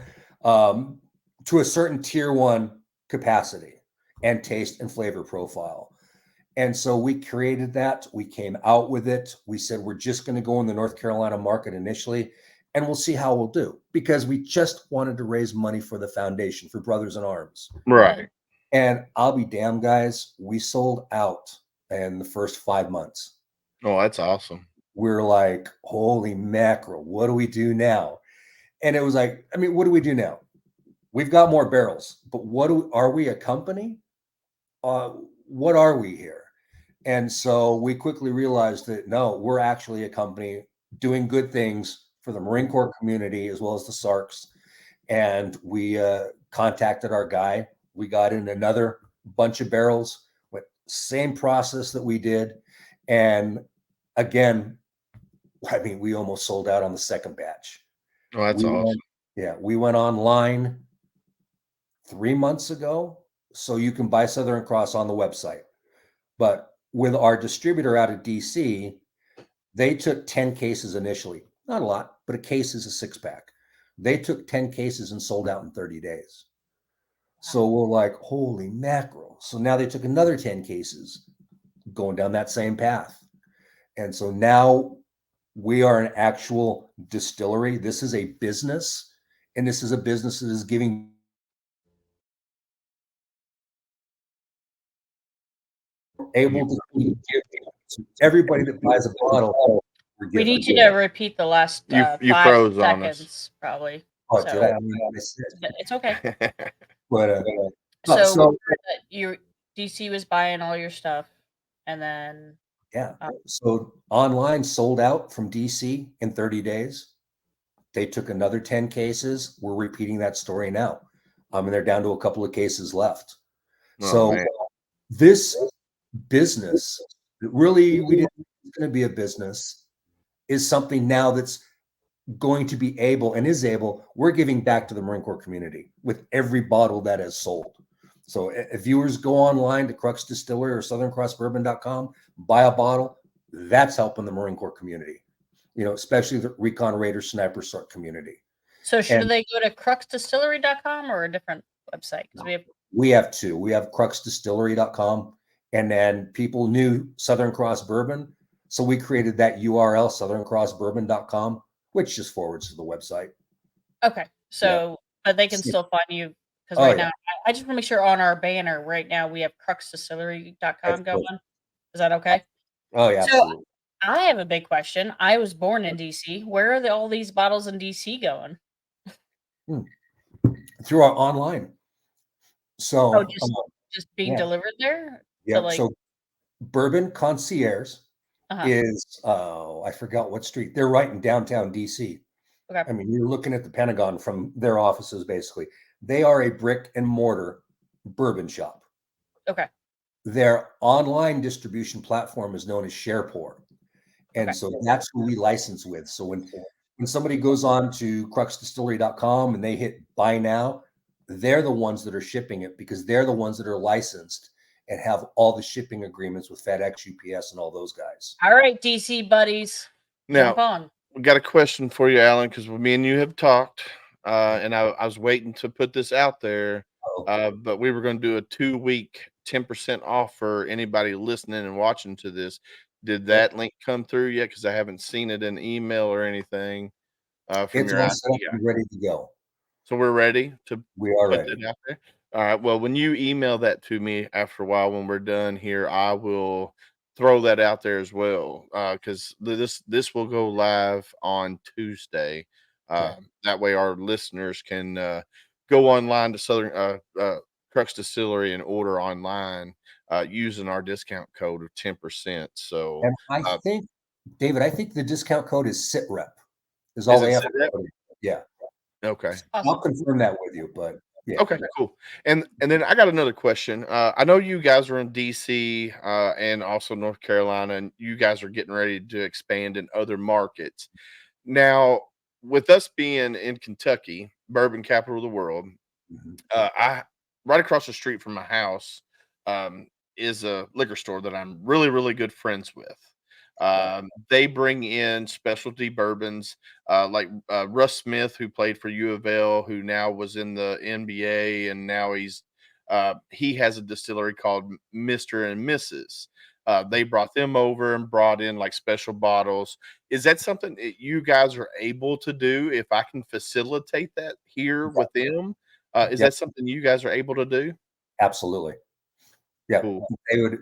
to a certain tier 1 capacity and taste and flavor profile. And so we created that. We came out with it. We said, we're just going to go in the North Carolina market initially, and we'll see how we'll do, because we just wanted to raise money for the foundation, for Brothers in Arms. Right. And I'll be damned, guys, we sold out in the first 5 months. Oh, that's awesome. We're like, holy mackerel, what do we do now? And it was like, I mean, what do we do now? We've got more barrels, but are we a company? What are we here? And so we quickly realized that no, we're actually a company doing good things for the Marine Corps community as well as the SARCs. And we contacted our guy. We got in another bunch of barrels with same process that we did. And again, I mean, we almost sold out on the second batch. Oh, that's awesome. We went online 3 months ago. So you can buy Southern Cross on the website. But with our distributor out of DC, they took 10 cases initially. Not a lot, but a case is a 6-pack. They took 10 cases and sold out in 30 days. So we're like, holy mackerel. So now they took another 10 cases going down that same path. And so now we are an actual distillery. This is a business, and this is a business that is giving able to give everybody that buys a bottle. We need you to repeat the last You 5 froze on seconds, us. probably. Oh, So- did I? I mean, I said, It's okay. but So your DC was buying all your stuff, and then yeah. So online sold out from DC in 30 days. They took another 10 cases. We're repeating that story now. And they're down to a couple of cases left. Oh, So man. this business, really, we didn't think it was going to be a business, is something now that's going to be able and is able, we're giving back to the Marine Corps community with every bottle that is sold. So if viewers go online to Crux Distillery or SouthernCrossBourbon.com, buy a bottle, that's helping the Marine Corps community, especially the Recon Raider Sniper community. So should they go to CruxDistillery.com or a different website? Because we have two. We have CruxDistillery.com, and then people knew Southern Cross Bourbon, so we created that URL, SouthernCrossBourbon.com, which just forwards to the website. Okay, so but they can still find you because now I just want to make sure on our banner right now we have CruxDistillery.com going. Is that okay? Oh yeah, so absolutely. I have a big question. I was born in DC. Where are all these bottles in DC going? Through our online. So just being delivered there? Yeah. So Bourbon Concierge is I forgot what street. They're right in downtown DC. Okay. I mean, you're looking at the Pentagon from their offices, basically. They are a brick and mortar bourbon shop. Okay. Their online distribution platform is known as SharePour. And so that's who we license with. So when somebody goes on to CruxDistillery.com and they hit buy now, they're the ones that are shipping it because they're the ones that are licensed and have all the shipping agreements with FedEx, UPS, and all those guys. All right, DC buddies. Now, jump on. We got a question for you, Allan, because me and you have talked, and I was waiting to put this out there, but we were going to do a 2-week 10% off for anybody listening and watching to this. Did that link come through yet? Because I haven't seen it in email or anything from it's your all set up and ready to go. So we're ready to we are put ready. that out there. All right. Well, when you email that to me after a while, when we're done here, I will throw that out there as well. Because this will go live on Tuesday. That way our listeners can go online to Southern Crux Distillery and order online using our discount code of 10%. So and I think, David, the discount code is Sitrep. Is all they have. Yeah. Okay. Awesome. I'll confirm that with you, but yeah. Okay, cool. And then I got another question. I know you guys are in DC and also North Carolina, and you guys are getting ready to expand in other markets. Now, with us being in Kentucky, bourbon capital of the world, I right across the street from my house is a liquor store that I'm really, really good friends with. They bring in specialty bourbons like Russ Smith, who played for U of L, who now was in the NBA, and now he has a distillery called Mr. and Mrs. They brought them over and brought in like special bottles. Is that something that you guys are able to do? If I can facilitate that here with them, is that something you guys are able to do? Absolutely. Yeah, cool.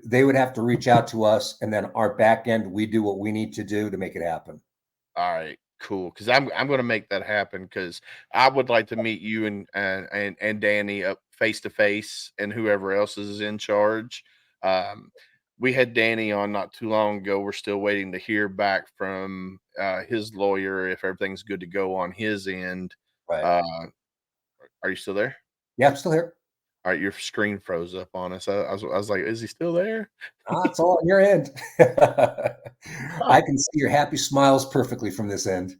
They would have to reach out to us, and then our back end, we do what we need to do to make it happen. All right, cool. Because I'm going to make that happen because I would like to meet you and Danny up face to face, and whoever else is in charge. We had Danny on not too long ago. We're still waiting to hear back from his lawyer if everything's good to go on his end. Right. Are you still there? Yeah, I'm still here. All right, your screen froze up on us. I was like, is he still there? It's all on your end. I can see your happy smiles perfectly from this end.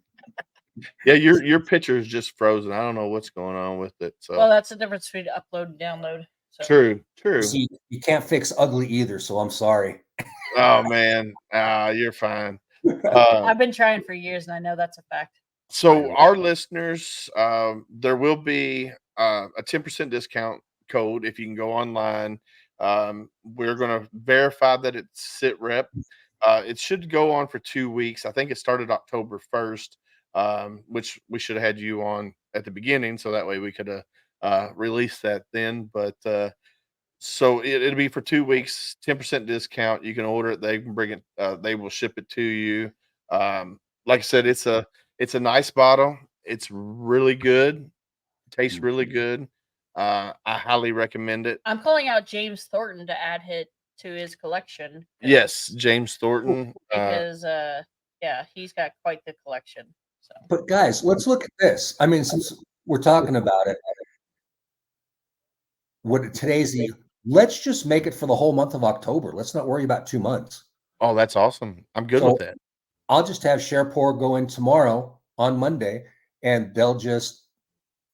Yeah, your picture is just frozen. I don't know what's going on with it. So well, that's the difference between upload and download. So. True. See, you can't fix ugly either, so I'm sorry. Oh man, you're fine. I've been trying for years, and I know that's a fact. So our listeners, there will be a 10% discount code if you can go online. We're going to verify that it's Sitrep. It should go on for 2 weeks. I think it started October 1st, which we should have had you on at the beginning, so that way we could release that then. But so it'll be for 2 weeks, 10% discount. You can order it. They can bring it. They will ship it to you. Like I said, it's a nice bottle. It's really good. Tastes really good. I highly recommend it. I'm calling out James Thornton to add it to his collection. Yes, James Thornton. Because he's got quite the collection. So. But guys, let's look at this. I mean, since we're talking about it, let's just make it for the whole month of October. Let's not worry about 2 months. Oh, that's awesome. I'm good with that. I'll just have SharePour go in tomorrow on Monday, and they'll just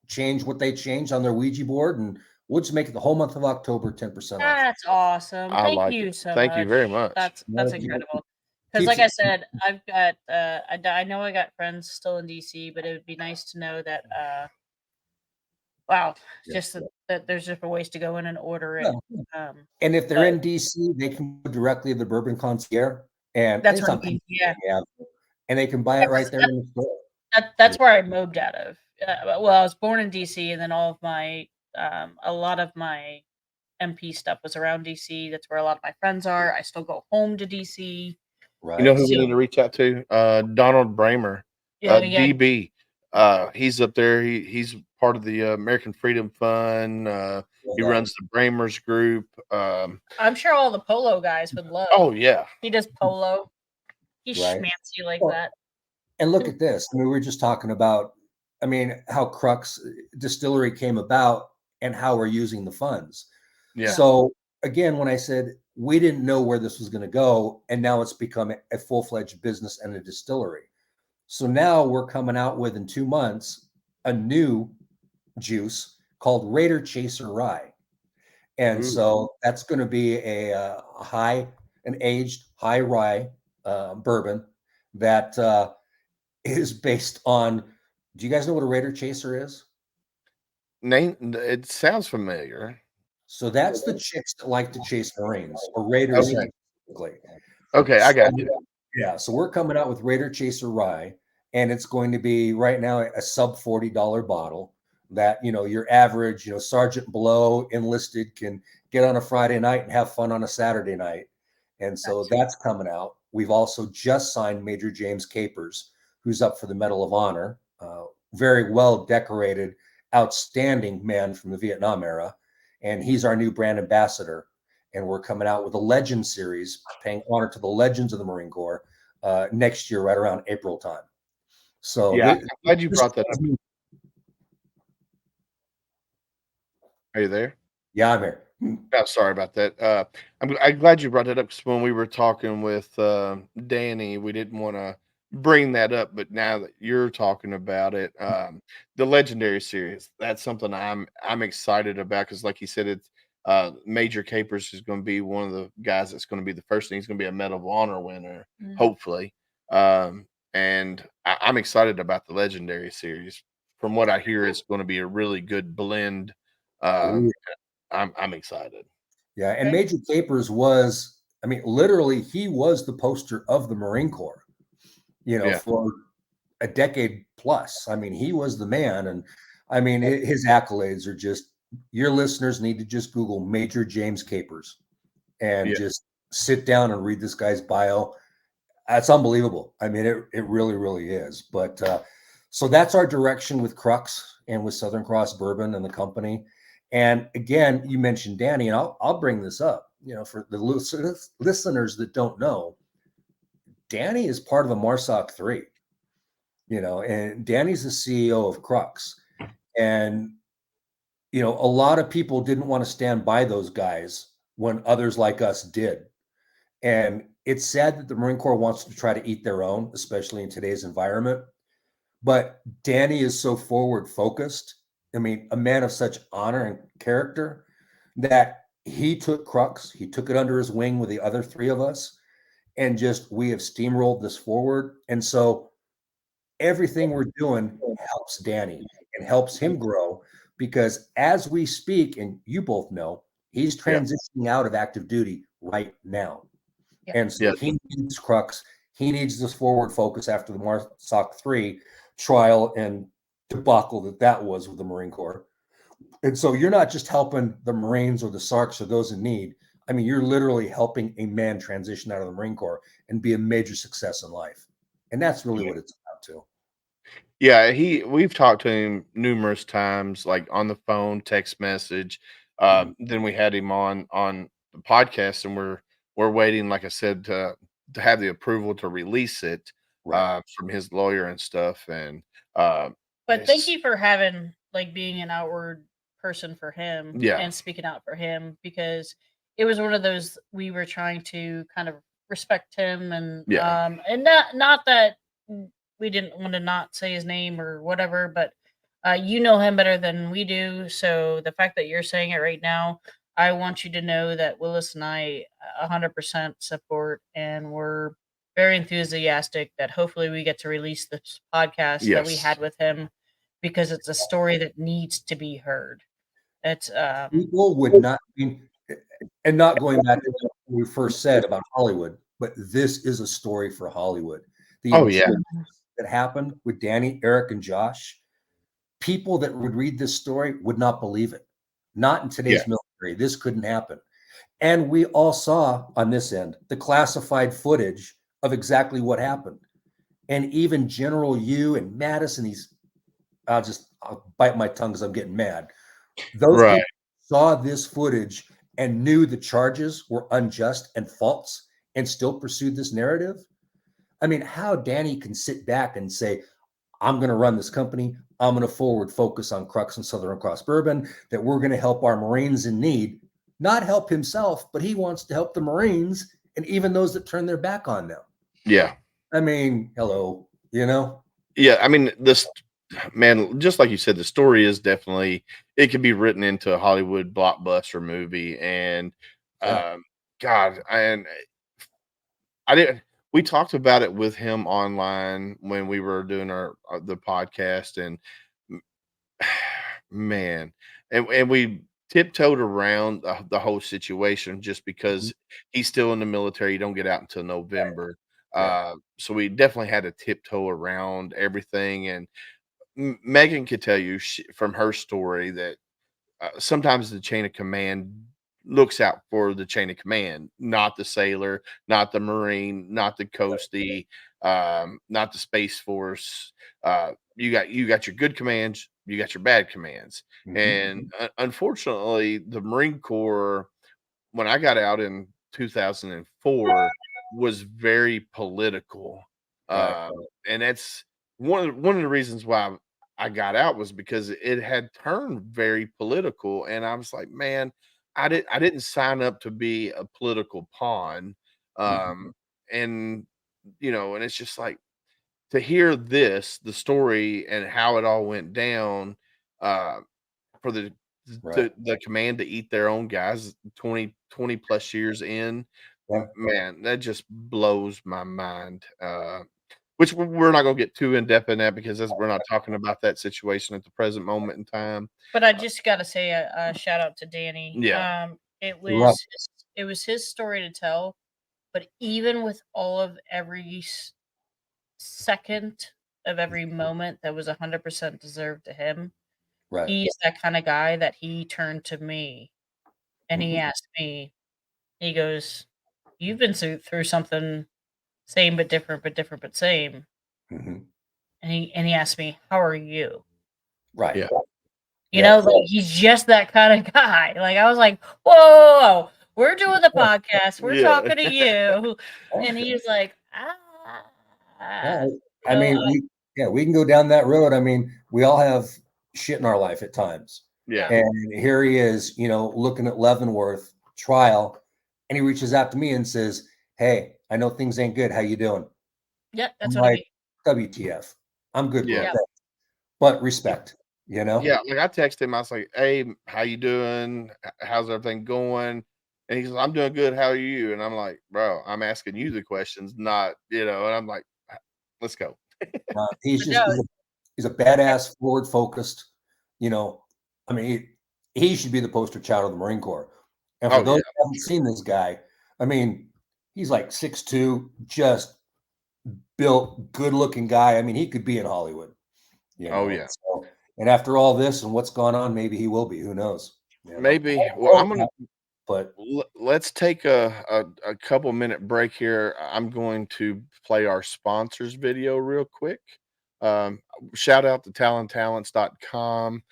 change what they change on their Ouija board, and we'll just make it the whole month of October 10% off. That's awesome. I Thank like you it. so Thank much. you very much. That's No, incredible. Because, keeps like I it- said, I've got I know I got friends still in DC, but it would be nice to know that wow, Yeah. just that there's different ways to go in and order it. And if they're in DC, they can go directly to the Bourbon Concierge, and That's it's where on he, yeah. and they can buy it right there in the store. That's where I moved out of. Well, I was born in DC, and then all of my a lot of my MP stuff was around DC. That's where a lot of my friends are. I still go home to DC. Right. You know who we need to reach out to? Donald Bramer, Yeah, DB. He's up there. He's part of the American Freedom Fund. He runs the Bramers group. I'm sure all the polo guys would love. Oh yeah, He does polo. He's Right. schmancy like Well, that. And look at this. I mean, we were just talking about, how Crux Distillery came about and how we're using the funds. yeah. So again, when I said we didn't know where this was going to go, and now it's become a full-fledged business and a distillery. So now we're coming out with, in 2 months, a new juice called Raider Chaser Rye. And Ooh. so that's going to be an aged high rye bourbon that is based on. Do you guys know what a Raider Chaser is? Name. It sounds familiar. So that's the chicks that like to chase Marines, or Raiders Okay. specifically. Okay, I got you. Yeah, so we're coming out with Raider Chaser Rye, and it's going to be right now a sub $40 bottle that, your average, sergeant below enlisted can get on a Friday night and have fun on a Saturday night. And so that's coming out. We've also just signed Major James Capers, who's up for the Medal of Honor, very well decorated, outstanding man from the Vietnam era. And he's our new brand ambassador. And we're coming out with a Legend series, paying honor to the legends of the Marine Corps next year, right around April time. So Yeah, I'm glad you brought that up. Are you there? Yeah, I'm here. Oh, sorry about that. I'm glad you brought that up, because when we were talking with Danny, we didn't want to bring that up, but now that you're talking about it, the Legendary series, that's something I'm excited about, because, like you said, it's Major Capers is going to be one of the guys that's going to be the first thing. He's going to be a Medal of Honor winner, hopefully. And I'm excited about the Legendary series. From what I hear, it's going to be a really good blend. I'm excited. Yeah, and Major Capers was, literally, he was the poster of the Marine Corps, for a decade plus. He was the man. And his accolades are just, your listeners need to just Google Major James Capers and just sit down and read this guy's bio. That's unbelievable. It really, really is. But so that's our direction with Crux and with Southern Cross Bourbon and the company. And again, you mentioned Danny, and I'll bring this up, for the listeners that don't know, Danny is part of the MARSOC 3, and Danny's the CEO of Crux. And, a lot of people didn't want to stand by those guys when others like us did. And it's sad that the Marine Corps wants to try to eat their own, especially in today's environment. But Danny is so forward focused. A man of such honor and character, that he took Crux, he took it under his wing with the other three of us, and we have steamrolled this forward. And so everything we're doing helps Danny and helps him grow, because as we speak, and you both know, he's transitioning out of active duty right now. And so he needs Crux. He needs this forward focus after the MARSOC 3 trial and debacle that was with the Marine Corps. And so you're not just helping the Marines or the SARCs or those in need. You're literally helping a man transition out of the Marine Corps and be a major success in life. And that's really what it's about too. Yeah, we've talked to him numerous times, like on the phone, text message. Then we had him on the podcast, and we're waiting, like I said, to have the approval to release it from his lawyer and stuff. And but thank you for being an outward person for him and speaking out for him, because it was one of those, we were trying to kind of respect him, and not that we didn't want to not say his name or whatever, but you know him better than we do. So the fact that you're saying it right now, I want you to know that Willis and I 100% support, and we're very enthusiastic that hopefully we get to release this podcast that we Yes. had with him, because it's a story that needs to be heard. It's People would not be, and not going back to what we first said about Hollywood, but this is a story for Hollywood. The Oh, yeah. injustice that happened with Danny, Eric, and Josh, people that would read this story would not believe it. Not in today's military. This couldn't happen. And we all saw on this end the classified footage of exactly what happened. And even General Yu and Mattis and these, I'll bite my tongue because I'm getting mad. Those Right. people saw this footage and knew the charges were unjust and false and still pursued this narrative. I mean, how Danny can sit back and say, I'm going to run this company. I'm going to forward focus on Crux and Southern Cross Bourbon, that we're going to help our Marines in need, not help himself, but he wants to help the Marines and even those that turn their back on them. Yeah. I mean, hello, you know? Yeah. I mean, this, man, just like you said, the story is definitely, it could be written into a Hollywood blockbuster movie. And Yeah. God, and I didn't, we talked about it with him online when we were doing the podcast, and man, and we tiptoed around the whole situation just because he's still in the military. You don't get out until November. Yeah. So we definitely had to tiptoe around everything. And Megan could tell you from her story that sometimes the chain of command looks out for the chain of command, not the sailor, not the Marine, not the coastie, not the Space Force. You got your good commands, you got your bad commands. And unfortunately, the Marine Corps, when I got out in 2004, was very political. Right. And that's one of the reasons why I got out, was because it had turned very political. And I was like, man, I didn't sign up to be a political pawn. And and it's just like, to hear the story and how it all went down, uh, for Right. the command to eat their own guys 20 plus years in, Yeah. man, that just blows my mind. Which we're not gonna get too in depth in that, because we're not talking about that situation at the present moment in time. But I just got to say a shout out to Danny. Yeah. It You're right. was his story to tell, but even with all of every second of every moment that was 100% deserved to him, Right. he's that kind of guy that he turned to me and he asked me, he goes, "You've been through something same but different, but different but same." Mhm. And he asked me, "How are you?" Right. Yeah. You know, like, he's just that kind of guy. Like, I was like, whoa, we're doing the podcast. We're Yeah. talking to you. And he's like, Yeah. I so mean, we can go down that road. I mean, we all have shit in our life at times. Yeah. And here he is, looking at Leavenworth trial, and he reaches out to me and says, "Hey, I know things ain't good. How you doing?" yeah, that's I'm what I like, mean. WTF. I'm good, bro. Yeah. Thanks. But respect, you know? Yeah, like, I texted him, I was like, "Hey, how you doing? How's everything going?" And he's like, "I'm doing good. How are you?" And I'm like, "Bro, I'm asking you the questions, not," and I'm like, "Let's go." He's But just no, he's a badass, forward focused, I mean, he should be the poster child of the Marine Corps. And for Oh, those yeah. who haven't seen this guy, I mean, he's like 6'2", just built, good looking guy. I mean, he could be in Hollywood, Oh, yeah. So, and after all this and what's gone on, maybe he will be. Who knows? Maybe. Well, I'm gonna But let's take a couple minute break here. I'm going to play our sponsors video real quick. Um, Shout out to talontalents.com.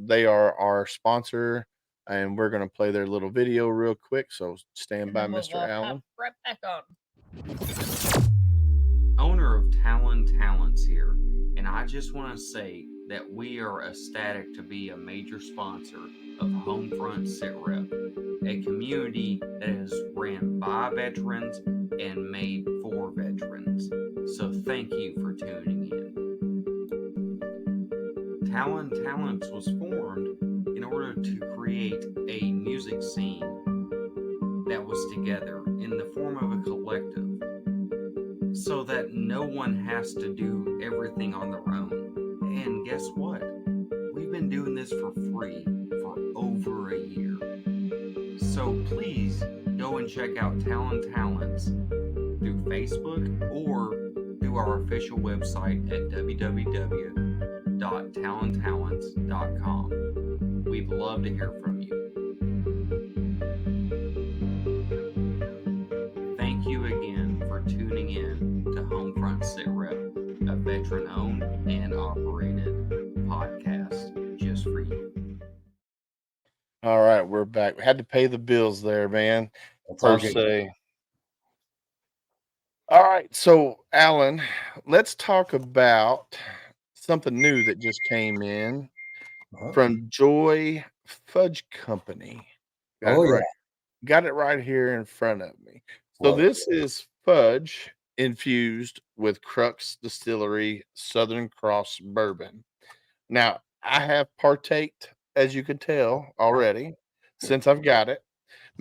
They are our sponsor, and we're going to play their little video real quick. So stand and by, then we'll Mr. Allen. hop right back on. Owner of Talon Talents here, and I just want to say that we are ecstatic to be a major sponsor of HomeFront Sitrep, a community that is ran by veterans and made for veterans. So thank you for tuning in. Talon Talents was formed in order to create a music scene that was together in the form of a collective, so that no one has to do everything on their own. And guess what? We've been doing this for free for over a year. So please go and check out Talon Talents through Facebook or through our official website at www.talontalents.com. We'd love to hear from you. Thank you again for tuning in to HomeFront Sitrep, a veteran-owned and operated podcast just for you. All right, we're back. We had to pay the bills there, man. That's all Per good. se. All right, so Alan, let's talk about something new that just came in Uh-huh. from Joy Fudge Company. Oh, yeah. Got it right here in front of me. So Love it. this is fudge infused with Crux Distillery Southern Cross Bourbon. Now, I have partaked, as you can tell already, since I've got it.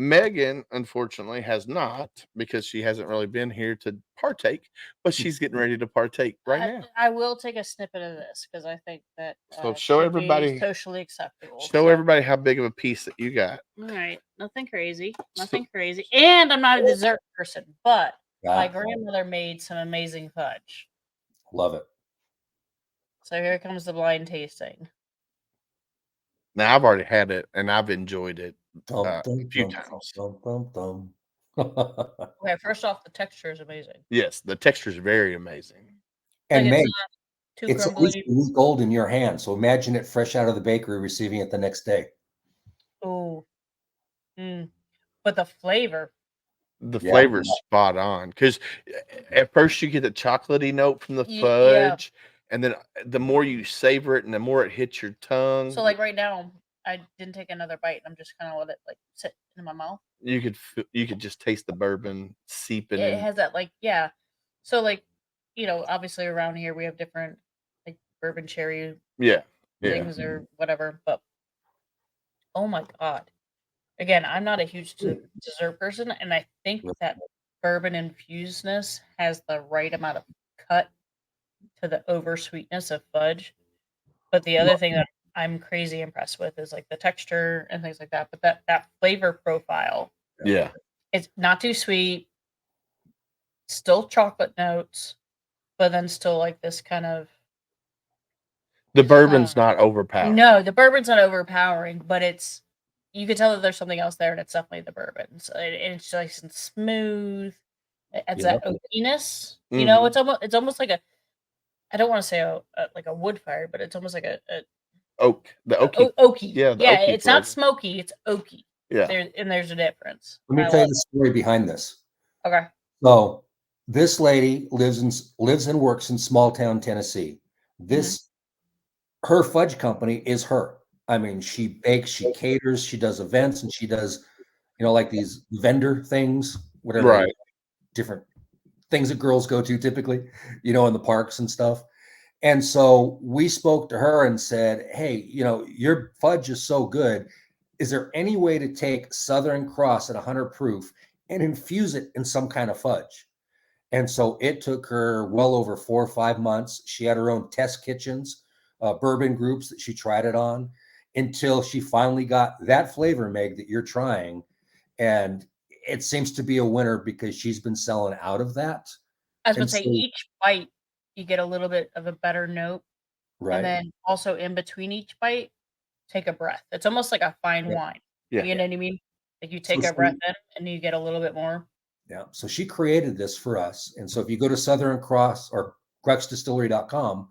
Megan, unfortunately, has not because she hasn't really been here to partake, but she's getting ready to partake right now. I will take a snippet of this because I think that So show should be everybody, socially acceptable. show So, everybody how big of a piece that you got. all right, nothing crazy, So- nothing crazy. And I'm not a dessert person, but my Yeah, grandmother made some amazing fudge. love it. So here comes the blind tasting. Now I've already had it and I've enjoyed it Dum, a dum, few dum, times. dum, dum, dum. Okay, first off, the texture is amazing. Yes, the texture is very amazing. And Like, Meg, it's not too it's at least crumbly. a week old in your hand. So imagine it fresh out of the bakery, receiving it the next day. Oh, but the flavor. The Yeah. flavor's spot on because at first you get the chocolatey note from the Yeah. fudge, and then the more you savor it and the more it hits your tongue, So like right now, I didn't take another bite. I'm just kind of let it like sit in my mouth. you could just taste the bourbon seeping It in. has that like So like obviously around here we have different like bourbon cherry Yeah, things or whatever. But oh my god! Again, I'm not a huge dessert person, and I think that bourbon infusedness has the right amount of cut to the over sweetness of fudge. But the other thing that I'm crazy impressed with is like the texture and things like that. But that flavor profile, yeah. it's not too sweet, still chocolate notes, but then still like this kind of The bourbon's not overpowering. no, the bourbon's not overpowering, but you can tell that there's something else there, and it's definitely the bourbon. So it's nice and smooth. It's that oakiness, it's almost like I don't want to say like a wood fire, but it's almost like a oak. The oaky. oaky. Yeah, the yeah, oaky it's not flavor. smoky, it's oaky. Yeah. There's a difference. Let me I tell you love the story behind this. it. Okay. So this lady lives and works in small town Tennessee. This her fudge company is her. I mean, she bakes, she caters, she does events, and she does, like these vendor things, whatever, Right. different things that girls go to typically, in the parks and stuff. And so we spoke to her and said, hey, your fudge is so good. Is there any way to take Southern Cross at 100 proof and infuse it in some kind of fudge? And so it took her well over 4 or 5 months. She had her own test kitchens, bourbon groups that she tried it on until she finally got that flavor, Meg, that you're trying. And it seems to be a winner because she's been selling out of that. I was going And to say so- each bite you get a little bit of a better note, Right. and then also in between each bite, take a breath. It's almost like a fine wine. Yeah. You know what I mean? Like you take So a breath in, and you get a little bit more. Yeah. So she created this for us. And so if you go to Southern Cross or cruxdistillery.com,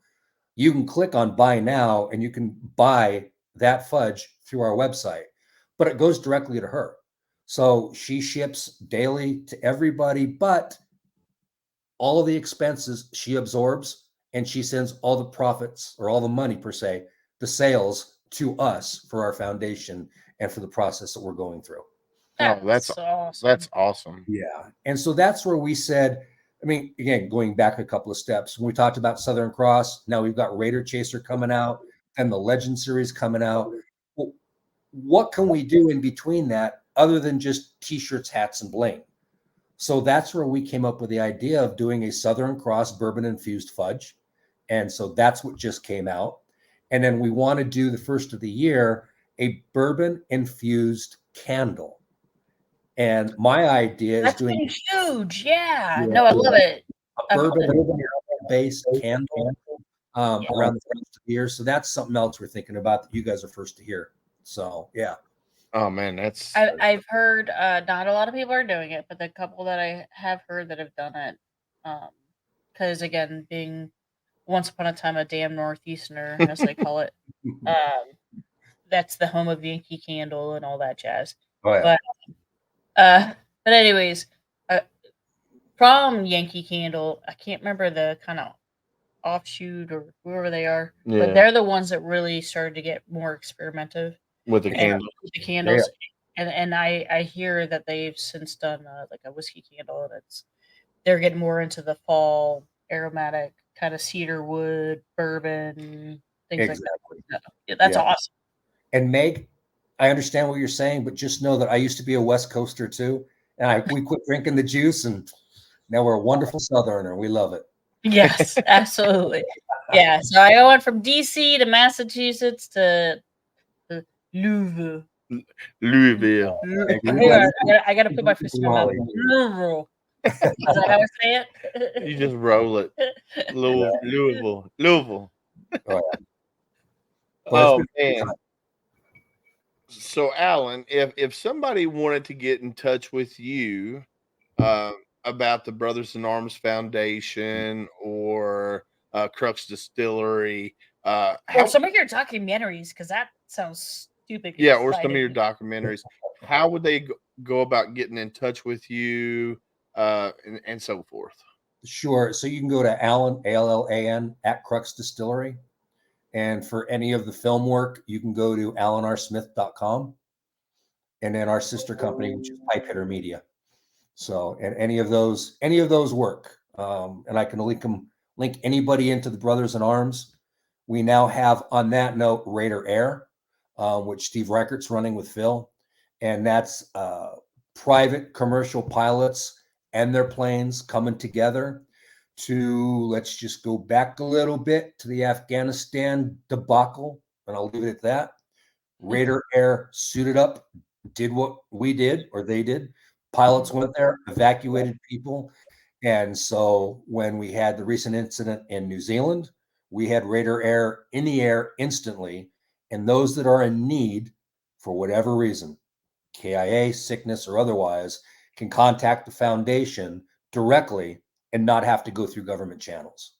you can click on buy now and you can buy that fudge through our website, but it goes directly to her. So she ships daily to everybody, but all of the expenses she absorbs and she sends all the profits or all the money per se, the sales to us for our foundation and for the process that we're going through. Oh, That's awesome. that's awesome. Yeah. And so that's where we said, I mean, again, going back a couple of steps, when we talked about Southern Cross, now we've got Raider Chaser coming out and the Legend series coming out. Well, what can we do in between that other than just t-shirts, hats, and bling? So that's where we came up with the idea of doing a Southern Cross bourbon infused fudge. And so that's what just came out. And then we want to do the first of the year, a bourbon infused candle. And my idea That's is doing been huge. Yeah. No, I love it. a bourbon based candle around the first of the year. So that's something else we're thinking about that you guys are first to hear. So yeah. Oh man, that's I've heard not a lot of people are doing it, but the couple that I have heard that have done it, because again, being once upon a time a damn northeasterner, as they call it, that's the home of Yankee Candle and all that jazz. Oh yeah. But anyways, from Yankee Candle, I can't remember the kind of offshoot or whoever they are, but they're the ones that really started to get more experimentative with the candle. with the candles. And I hear that they've since done like a whiskey candle, and they're getting more into the fall aromatic kind of cedar wood, bourbon, things like that. Yeah, that's awesome. And Meg, I understand what you're saying, but just know that I used to be a West Coaster too, and we quit drinking the juice, and now we're a wonderful Southerner. We love it. Yes, absolutely. Yeah, so I went from DC to Massachusetts to Louisville. Louisville. I got to put my fist in my mouth. Louisville. Is that how I say it? You just roll it. Louisville. Oh man. So Allan, if somebody wanted to get in touch with you about the Brothers in Arms Foundation or Crux Distillery, or some of your documentaries, because that sounds stupid. Yeah, or some of your documentaries, how would they go about getting in touch with you and so forth? Sure. So you can go to Allan, ALLAN, at Crux Distillery. And for any of the film work, you can go to allanrsmith.com. And then our sister company, which is Pipe Hitter Media. So, and any of those work. And I can link anybody into the Brothers in Arms. We now have, on that note, Raider Air, which Steve Reichert's running with Phil. And that's private commercial pilots and their planes coming together to, let's just go back a little bit to the Afghanistan debacle, and I'll leave it at that. Raider Air suited up, did what we did, or they did. Pilots went there, evacuated people. And so when we had the recent incident in New Zealand, we had Raider Air in the air instantly. And those that are in need, for whatever reason, KIA, sickness, or otherwise, can contact the foundation directly and not have to go through government channels.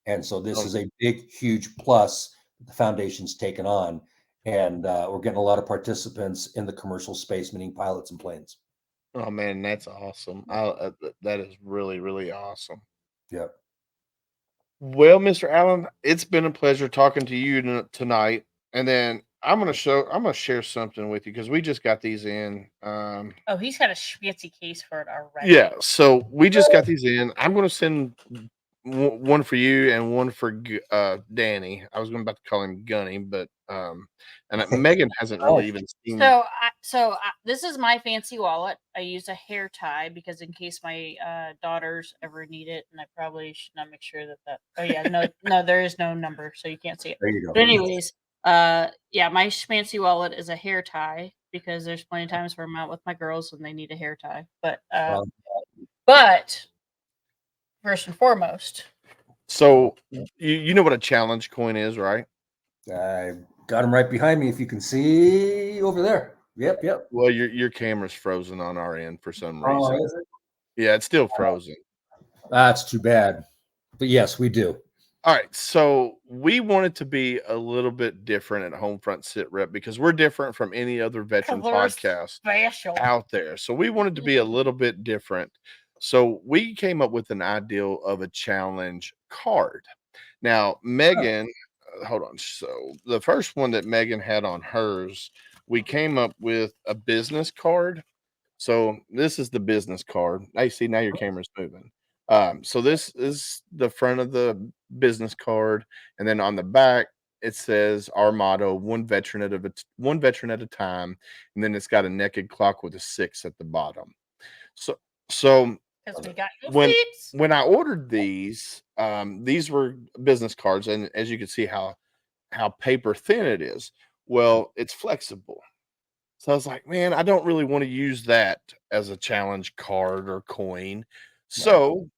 And so this is a big, huge plus that the foundation's taken on. And we're getting a lot of participants in the commercial space, meaning pilots and planes. Oh man, that's awesome. That is really, really awesome. Yep. Well, Mr. Allan, it's been a pleasure talking to you tonight. And then I'm gonna share something with you because we just got these in. Oh, he's got a fancy case for it already. Yeah, so we just got these in. I'm gonna send one for you and one for Danny. I was about to call him Gunny, but and Megan hasn't really even seen. So this is my fancy wallet. I use a hair tie because in case my daughters ever need it, and I probably should not make sure that. Oh yeah, no, there is no number, so you can't see it. There you go. But anyways, yeah, my fancy wallet is a hair tie because there's plenty of times where I'm out with my girls and they need a hair tie. But first and foremost. So you know what a challenge coin is, right? I got them right behind me. If you can see over there. Yep. Well, your camera's frozen on our end for some reason. Oh, is it? Yeah, it's still frozen. That's too bad. But yes, we do. All right, so we wanted to be a little bit different at HomeFront Sitrep because we're different from any other veteran podcast out there. So we wanted to be a little bit different. So we came up with an ideal of a challenge card. Now, Megan, hold on. So the first one that Megan had on hers, we came up with a business card. So this is the business card. I see now your camera's moving. So this is the front of the business card, and then on the back it says our motto: one veteran at a time, and then it's got a naked clock with a 6 at the bottom. So so Because we got no when seats. when I ordered these were business cards, and as you can see how paper thin it is. Well, it's flexible. So I was like, man, I don't really want to use that as a challenge card or coin. Right. So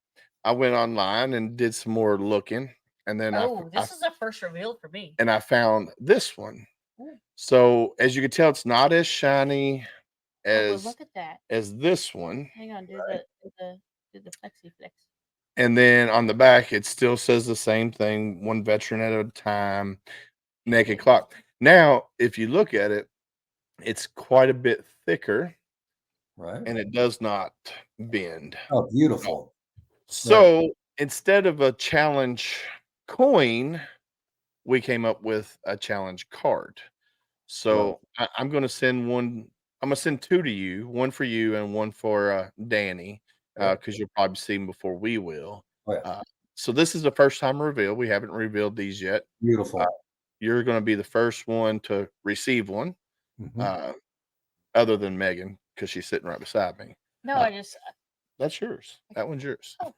I went online and did some more looking, and then Oh, this is the first reveal for me. I found this one. Ooh. So as you can tell, it's not as shiny Oh, well, as look at that. this one. Hang on, do the flexi flex. And then on the back, it still says the same thing: one veteran at a time, naked clock. Now, if you look at it, it's quite a bit thicker, Right. and it does not bend. Oh, beautiful. So instead of a challenge coin, we came up with a challenge card. So I'm going to send one. I'm going to send two to you, one for you and one for Danny, Yeah. because you'll probably see them before we will. Oh, yeah. So this is the first time reveal. We haven't revealed these yet. Beautiful. You're going to be the first one to receive one, Mhm. other than Megan, because she's sitting right beside me. No, Uh, I just That's yours. That one's yours. Oh.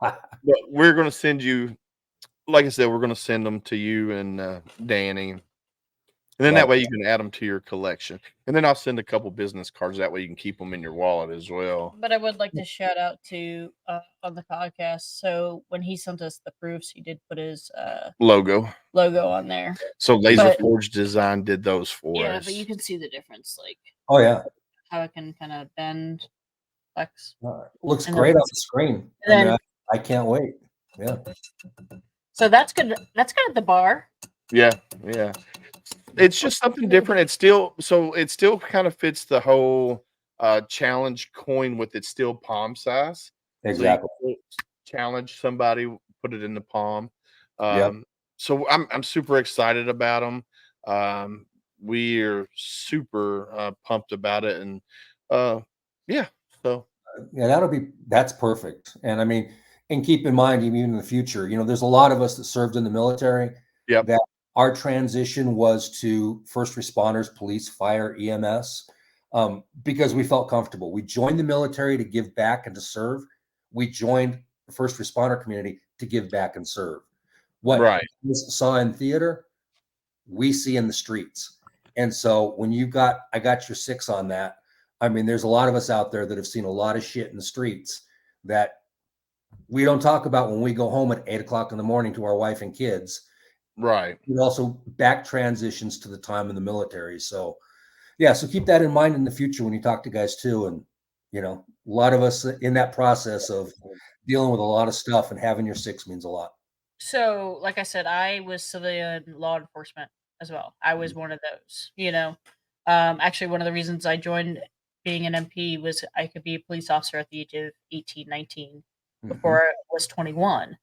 But we're going to send you, like I said, we're going to send them to you and Danny. And then that Love way you can add them to your collection. And then I'll send a couple business cards. That way you can keep them in your wallet as well. But I would like to shout out to on the podcast. So when he sent us the proofs, he did put his Logo. logo on there. So Laser But- Forge Design did those for Yeah, us. but you can see the difference, like Oh, yeah. how it can kind of bend, flex. Looks And great then- on the screen. and then- I can't wait. Yeah. So that's good. That's good at the bar. Yeah, yeah. It's just something different. It still kind of fits the whole challenge coin with its still palm size. Exactly. So you can challenge somebody, put it in the palm. Yep. So I'm super excited about them. We are super pumped about it, and yeah. So Yeah, that's perfect. And I mean, and keep in mind, even in the future, there's a lot of us that served in the military. Yep. That our transition was to first responders, police, fire, EMS, because we felt comfortable. We joined the military to give back and to serve. We joined the first responder community to give back and serve. What Right. we saw in theater, we see in the streets. And so when I got your 6 on that. I mean, there's a lot of us out there that have seen a lot of shit in the streets that we don't talk about when we go home at 8:00 in the morning to our wife and kids. Right. It also back transitions to the time in the military. So yeah, so keep that in mind in the future when you talk to guys too. And a lot of us in that process of dealing with a lot of stuff, and having your 6 means a lot. So, like I said, I was civilian law enforcement as well. I was one of those. Actually, one of the reasons I joined being an MP was I could be a police officer at the age of 18, 19 before I was 21.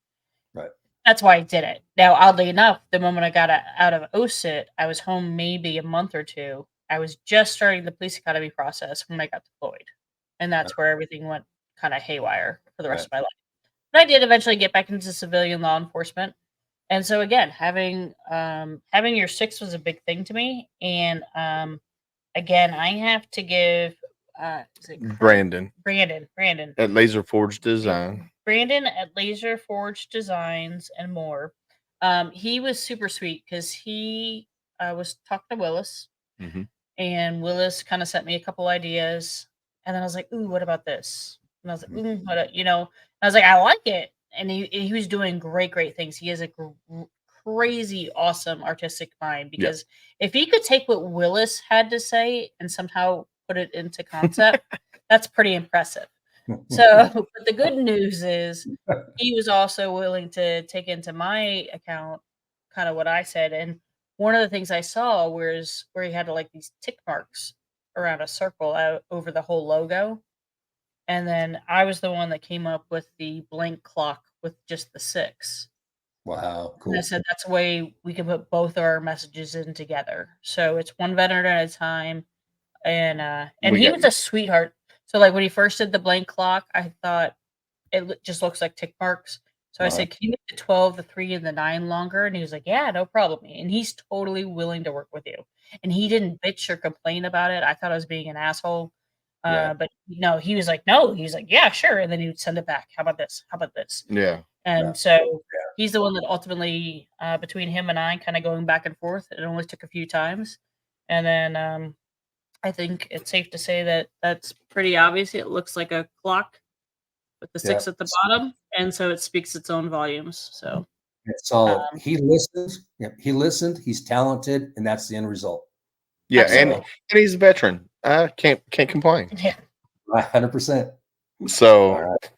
Right. That's why I did it. Now, oddly enough, the moment I got out of OSIT, I was home maybe a month or two. I was just starting the police academy process when I got deployed. And that's where everything went kind of haywire for the rest of my life. But I did eventually get back into civilian law enforcement. And so again, having your 6 was a big thing to me. And again, I have to give is it Brandon Brandon at Laser Forge Design. Brandon at Laser Forge Designs and more. He was super sweet because he was talking to Willis, and Willis kind of sent me a couple ideas, and then I was like, "Ooh, what about this?" And I was like, "Ooh, what?" I was like, "I like it," and he was doing great things. He has a crazy, awesome artistic mind because if he could take what Willis had to say and somehow put it into concept, that's pretty impressive. So, but the good news is he was also willing to take into my account kind of what I said. And one of the things I saw was where he had like these tick marks around a circle out over the whole logo. And then I was the one that came up with the blank clock with just the 6. Wow, And cool. I said that's a way we can put both our messages in together. So it's one veteran at a time. And We he got was a sweetheart. So like when he first did the blank clock, I thought just looks like tick marks. So I Uh-huh. said, "Can you make the 12, the 3, and the 9 longer?" And he was like, "Yeah, no problem." And he's totally willing to work with you. And he didn't bitch or complain about it. I thought I was being an asshole. Yeah. But no, he was like, "No." He's like, "Yeah, sure." And then he would send it back. How about this? How about this? Yeah. And Yeah. so he's the one that ultimately, between him and I, kind of going back and forth. It only took a few times. And then I think it's safe to say that that's pretty obvious. It looks like a clock with the 6 at the bottom, and so it speaks its own volumes. So It's solid. He listened. Yep. He listened. He's talented, and that's the end result. Yeah, Absolutely. and he's a veteran. I can't complain. yeah, 100%. So, All right.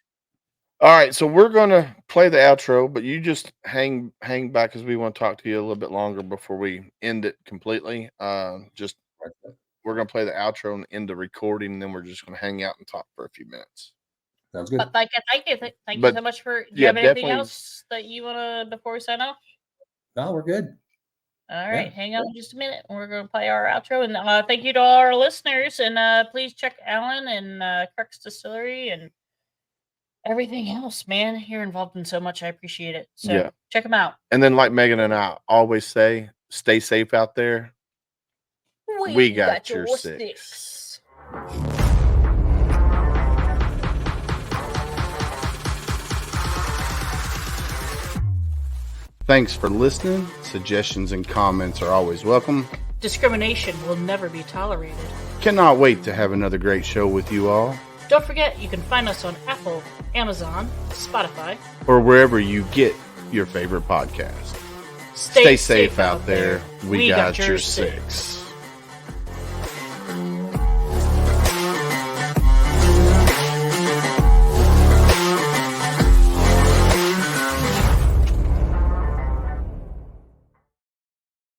all right, so we're gonna play the outro, but you just hang back because we want to talk to you a little bit longer before we end it completely. Just we're gonna play the outro and end the recording, and then we're just gonna hang out and talk for a few minutes. Sounds good. but thank you But, so much for. Do you yeah, have anything definitely- else that you want to before we sign off? No, we're good. All right, hang on just a minute. We're going to play our outro, and thank you to all our listeners. And please check Allan and Crux Distillery and everything else. Man, you're involved in so much. I appreciate it. So Yeah. check them out. And then, like Megan and I always say, stay safe out there. We got your six. Thanks for listening. Suggestions and comments are always welcome. Discrimination will never be tolerated. Cannot wait to have another great show with you all, Don't forget, you can find us on Apple, Amazon, Spotify. or wherever you get your favorite podcast. Stay safe out there. We got your six.